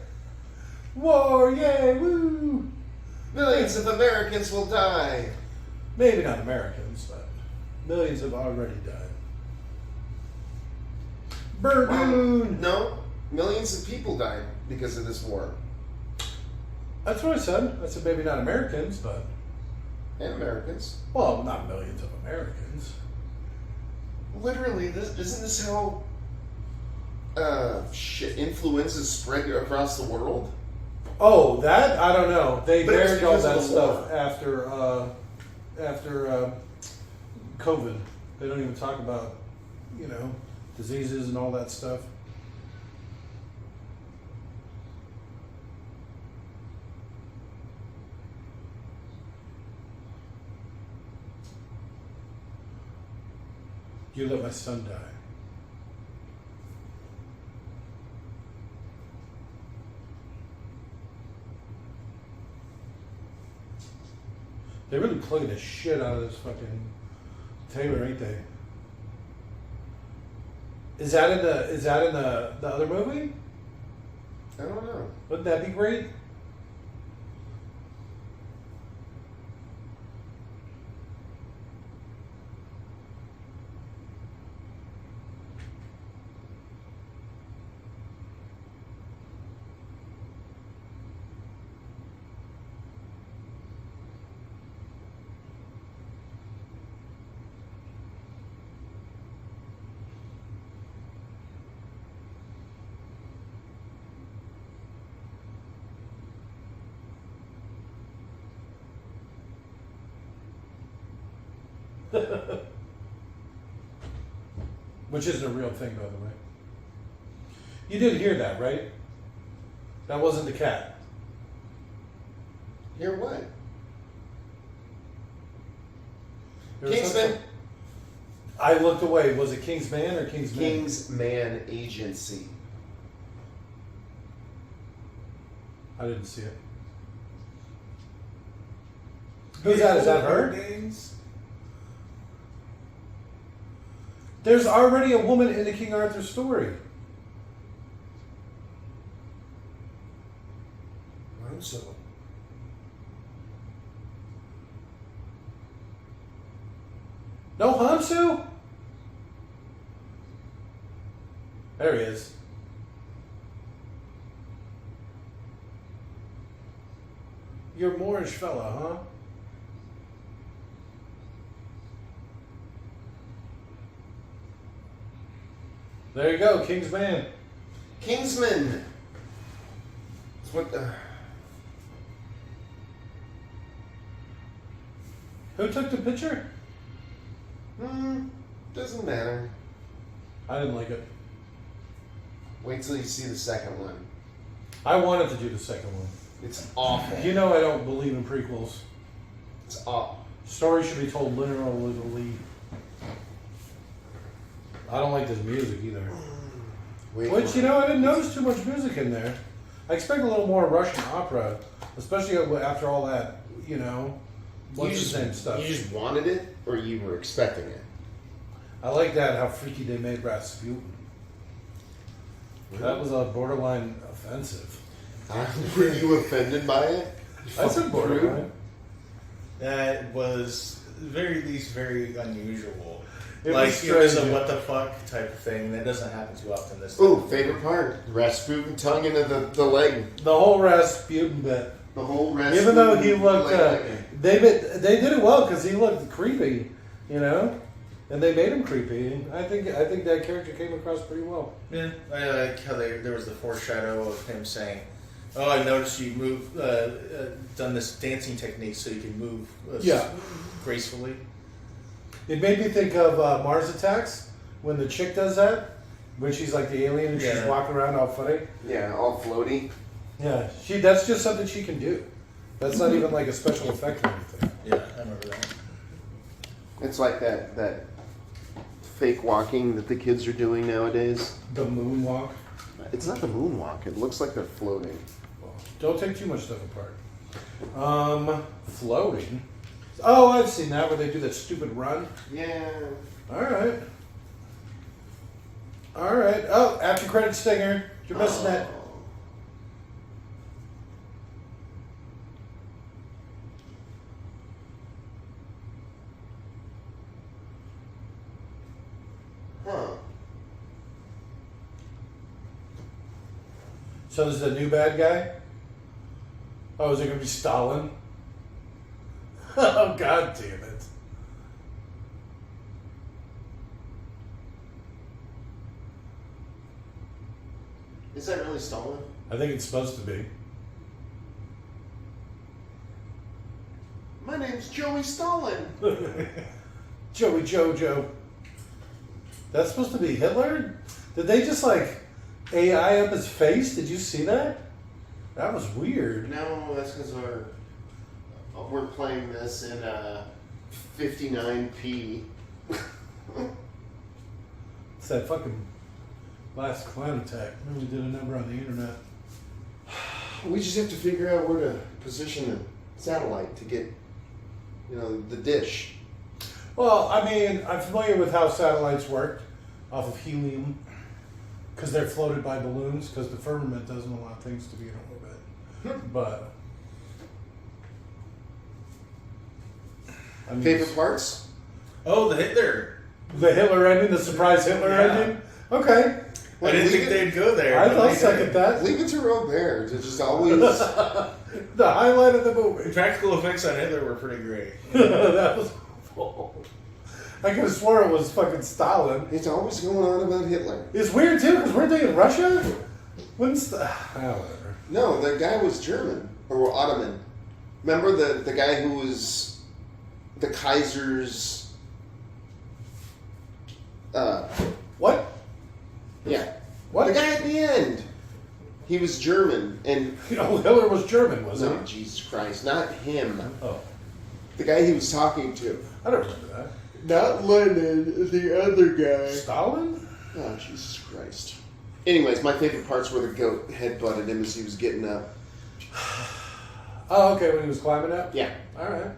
Speaker 1: War, yay, woo!
Speaker 2: Millions of Americans will die.
Speaker 1: Maybe not Americans, but millions have already died. Burgoon!
Speaker 2: No, millions of people died because of this war.
Speaker 1: That's what I said. I said maybe not Americans, but...
Speaker 2: And Americans.
Speaker 1: Well, not millions of Americans.
Speaker 2: Literally, isn't this how influenza spread across the world?
Speaker 1: Oh, that? I don't know. They
Speaker 2: But it's
Speaker 1: buried all
Speaker 2: because of
Speaker 1: that
Speaker 2: the
Speaker 1: stuff
Speaker 2: war.
Speaker 1: after COVID. They don't even talk about, diseases and all that stuff. You let my son die. They really played the shit out of this fucking Taylor, ain't they? Is that in the other movie?
Speaker 2: I don't know.
Speaker 1: Wouldn't that be great? Which isn't a real thing, by the way. You did hear that, right? That wasn't the cat.
Speaker 2: Hear what?
Speaker 1: There was
Speaker 2: Kingsman.
Speaker 1: something- I looked away. Was it King's Man or King's Man?
Speaker 2: Kingsman Agency.
Speaker 1: I didn't see it. Who's that? Is that her?
Speaker 3: Games?
Speaker 1: There's already a woman in the King Arthur story.
Speaker 2: Hounsou.
Speaker 1: No Hounsou? There he is. You're a Moorish fella, huh? There you go, King's Man.
Speaker 2: Kingsman. It's what the...
Speaker 1: Who took the picture?
Speaker 2: Doesn't matter.
Speaker 1: I didn't like it.
Speaker 2: Wait till you see the second one.
Speaker 1: I wanted to do the second one.
Speaker 2: It's awful.
Speaker 1: You know I don't believe in prequels.
Speaker 2: It's awful.
Speaker 1: Stories should be told literally. I don't like this music either.
Speaker 2: Wait
Speaker 1: Which,
Speaker 2: for
Speaker 1: you
Speaker 2: it.
Speaker 1: know, I didn't notice too much music in there. I expect a little more Russian opera, especially after all that, you know, what's his name stuff.
Speaker 2: You just wanted it, or you were expecting it?
Speaker 1: I like that, how freaky they made Rasputin. That was a borderline offensive.
Speaker 2: Were you offended by it?
Speaker 1: I said borderline.
Speaker 3: That was very unusual.
Speaker 1: It
Speaker 3: Like
Speaker 1: was
Speaker 3: it was a
Speaker 1: strange.
Speaker 3: what the fuck type of thing that doesn't happen too often. This
Speaker 2: Ooh, favorite part. Rasputin tongue into the leg.
Speaker 1: The whole Rasputin bit.
Speaker 2: The whole Rasputin.
Speaker 1: Even though he looked,
Speaker 2: leg.
Speaker 1: they did it well because he looked creepy, you know, and they made him creepy. I think that character came across pretty well.
Speaker 3: Yeah, I like how there was the foreshadow of him saying, "Oh, I noticed you move, done this dancing technique so you can move gracefully."
Speaker 1: It made me think of Mars Attacks when the chick does that, when she's like the alien and she's
Speaker 3: Yeah.
Speaker 1: walking around all funny.
Speaker 2: Yeah, all floaty.
Speaker 1: Yeah, that's just something she can do. That's not even like a special effect or anything.
Speaker 3: Yeah, I remember that.
Speaker 2: It's like that fake walking that the kids are doing nowadays.
Speaker 1: The moonwalk.
Speaker 2: It's not the moonwalk. It looks like they're floating.
Speaker 1: Don't take too much stuff apart. Floating. Oh, I've seen that where they do that stupid run.
Speaker 2: Yeah.
Speaker 1: All right. All right. Oh, after credit stinger. You're missing that.
Speaker 2: Huh.
Speaker 1: So this is a new bad guy? Oh, is it going to be Stalin? Oh, God damn it.
Speaker 2: Is that really Stalin?
Speaker 1: I think it's supposed to be.
Speaker 2: My name's Joey Stalin.
Speaker 1: Joey Jojo. That's supposed to be Hitler? Did they just like AI up his face? Did you see that? That was weird.
Speaker 2: No, that's because we're playing this in 59p.
Speaker 1: It's that fucking last clown attack. We did a number on the internet.
Speaker 2: We just have to figure out where to position the satellite to get, the dish.
Speaker 1: Well, I mean, I'm familiar with how satellites work off of helium because they're floated by balloons because the firmament doesn't allow things to be in orbit. But I mean,
Speaker 2: Favorite parts?
Speaker 3: Oh, the Hitler.
Speaker 1: the Hitler ending, the surprise Hitler
Speaker 3: Yeah.
Speaker 1: ending. Okay,
Speaker 3: I didn't think they'd go there.
Speaker 1: I'll
Speaker 3: but they
Speaker 1: second
Speaker 3: did.
Speaker 1: that.
Speaker 2: Leave it to Robert to just always.
Speaker 1: The highlight of the movie.
Speaker 3: The practical effects on Hitler were pretty great.
Speaker 1: That was awful. I could have swore it was fucking Stalin.
Speaker 2: It's always going on about Hitler.
Speaker 1: It's weird too because weren't they in Russia? When's the whatever.
Speaker 2: No, the guy was German or Ottoman. Remember the guy who was the Kaiser's
Speaker 1: What?
Speaker 2: Yeah.
Speaker 1: What?
Speaker 2: The guy at the end. He was German, and
Speaker 1: Hitler was German, wasn't
Speaker 2: no,
Speaker 1: he?
Speaker 2: Jesus Christ, not him.
Speaker 1: Oh,
Speaker 2: The guy he was talking to.
Speaker 1: I don't remember that.
Speaker 2: Not Lenin, the other guy.
Speaker 1: Stalin?
Speaker 2: Oh, Jesus Christ. Anyways, my favorite parts were the goat headbutted him as he was getting up.
Speaker 1: Oh, okay, when he was climbing up?
Speaker 2: Yeah,
Speaker 1: All right.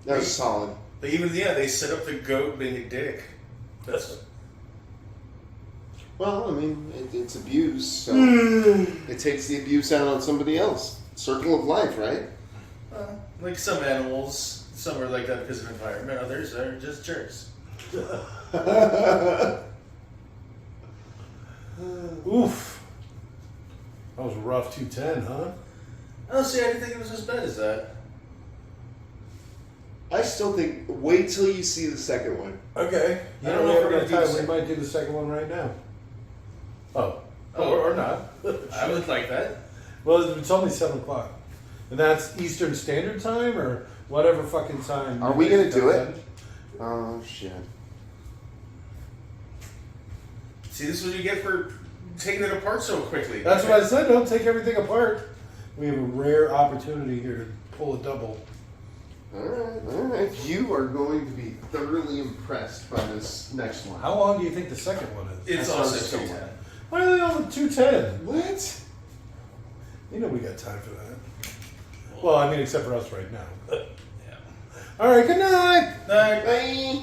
Speaker 2: that was solid.
Speaker 3: They set up the goat being a dick. That's
Speaker 2: Well, I mean, it's abuse, so it takes the abuse out on somebody else. Circle of life, right?
Speaker 3: like some animals. Some are like that because of environment. Others are just jerks.
Speaker 1: Oof. That was a rough 210, huh?
Speaker 3: I don't see. I didn't think it was as bad as that.
Speaker 2: I still think, wait till you see the second one.
Speaker 1: Okay.
Speaker 3: I don't know if we're gonna do
Speaker 1: time. We might do the second one right now. Oh. Or not.
Speaker 3: I would like that.
Speaker 1: Well, it's only 7 o'clock. And that's Eastern Standard Time or whatever fucking time.
Speaker 2: Are we gonna do it? Oh, shit.
Speaker 3: See, this is what you get for taking it apart so quickly.
Speaker 1: That's what I said. Don't take everything apart. We have a rare opportunity here to pull a double.
Speaker 2: Alright. You are going to be thoroughly impressed by this next one.
Speaker 1: How long do you think the second one is?
Speaker 3: It's
Speaker 2: I
Speaker 3: also
Speaker 2: started
Speaker 3: 210.
Speaker 1: Why are they on the 210?
Speaker 2: What?
Speaker 1: You know we got time for that. Well, I mean, except for us right now.
Speaker 3: Yeah.
Speaker 1: All right, good night.
Speaker 3: No,
Speaker 2: Bye.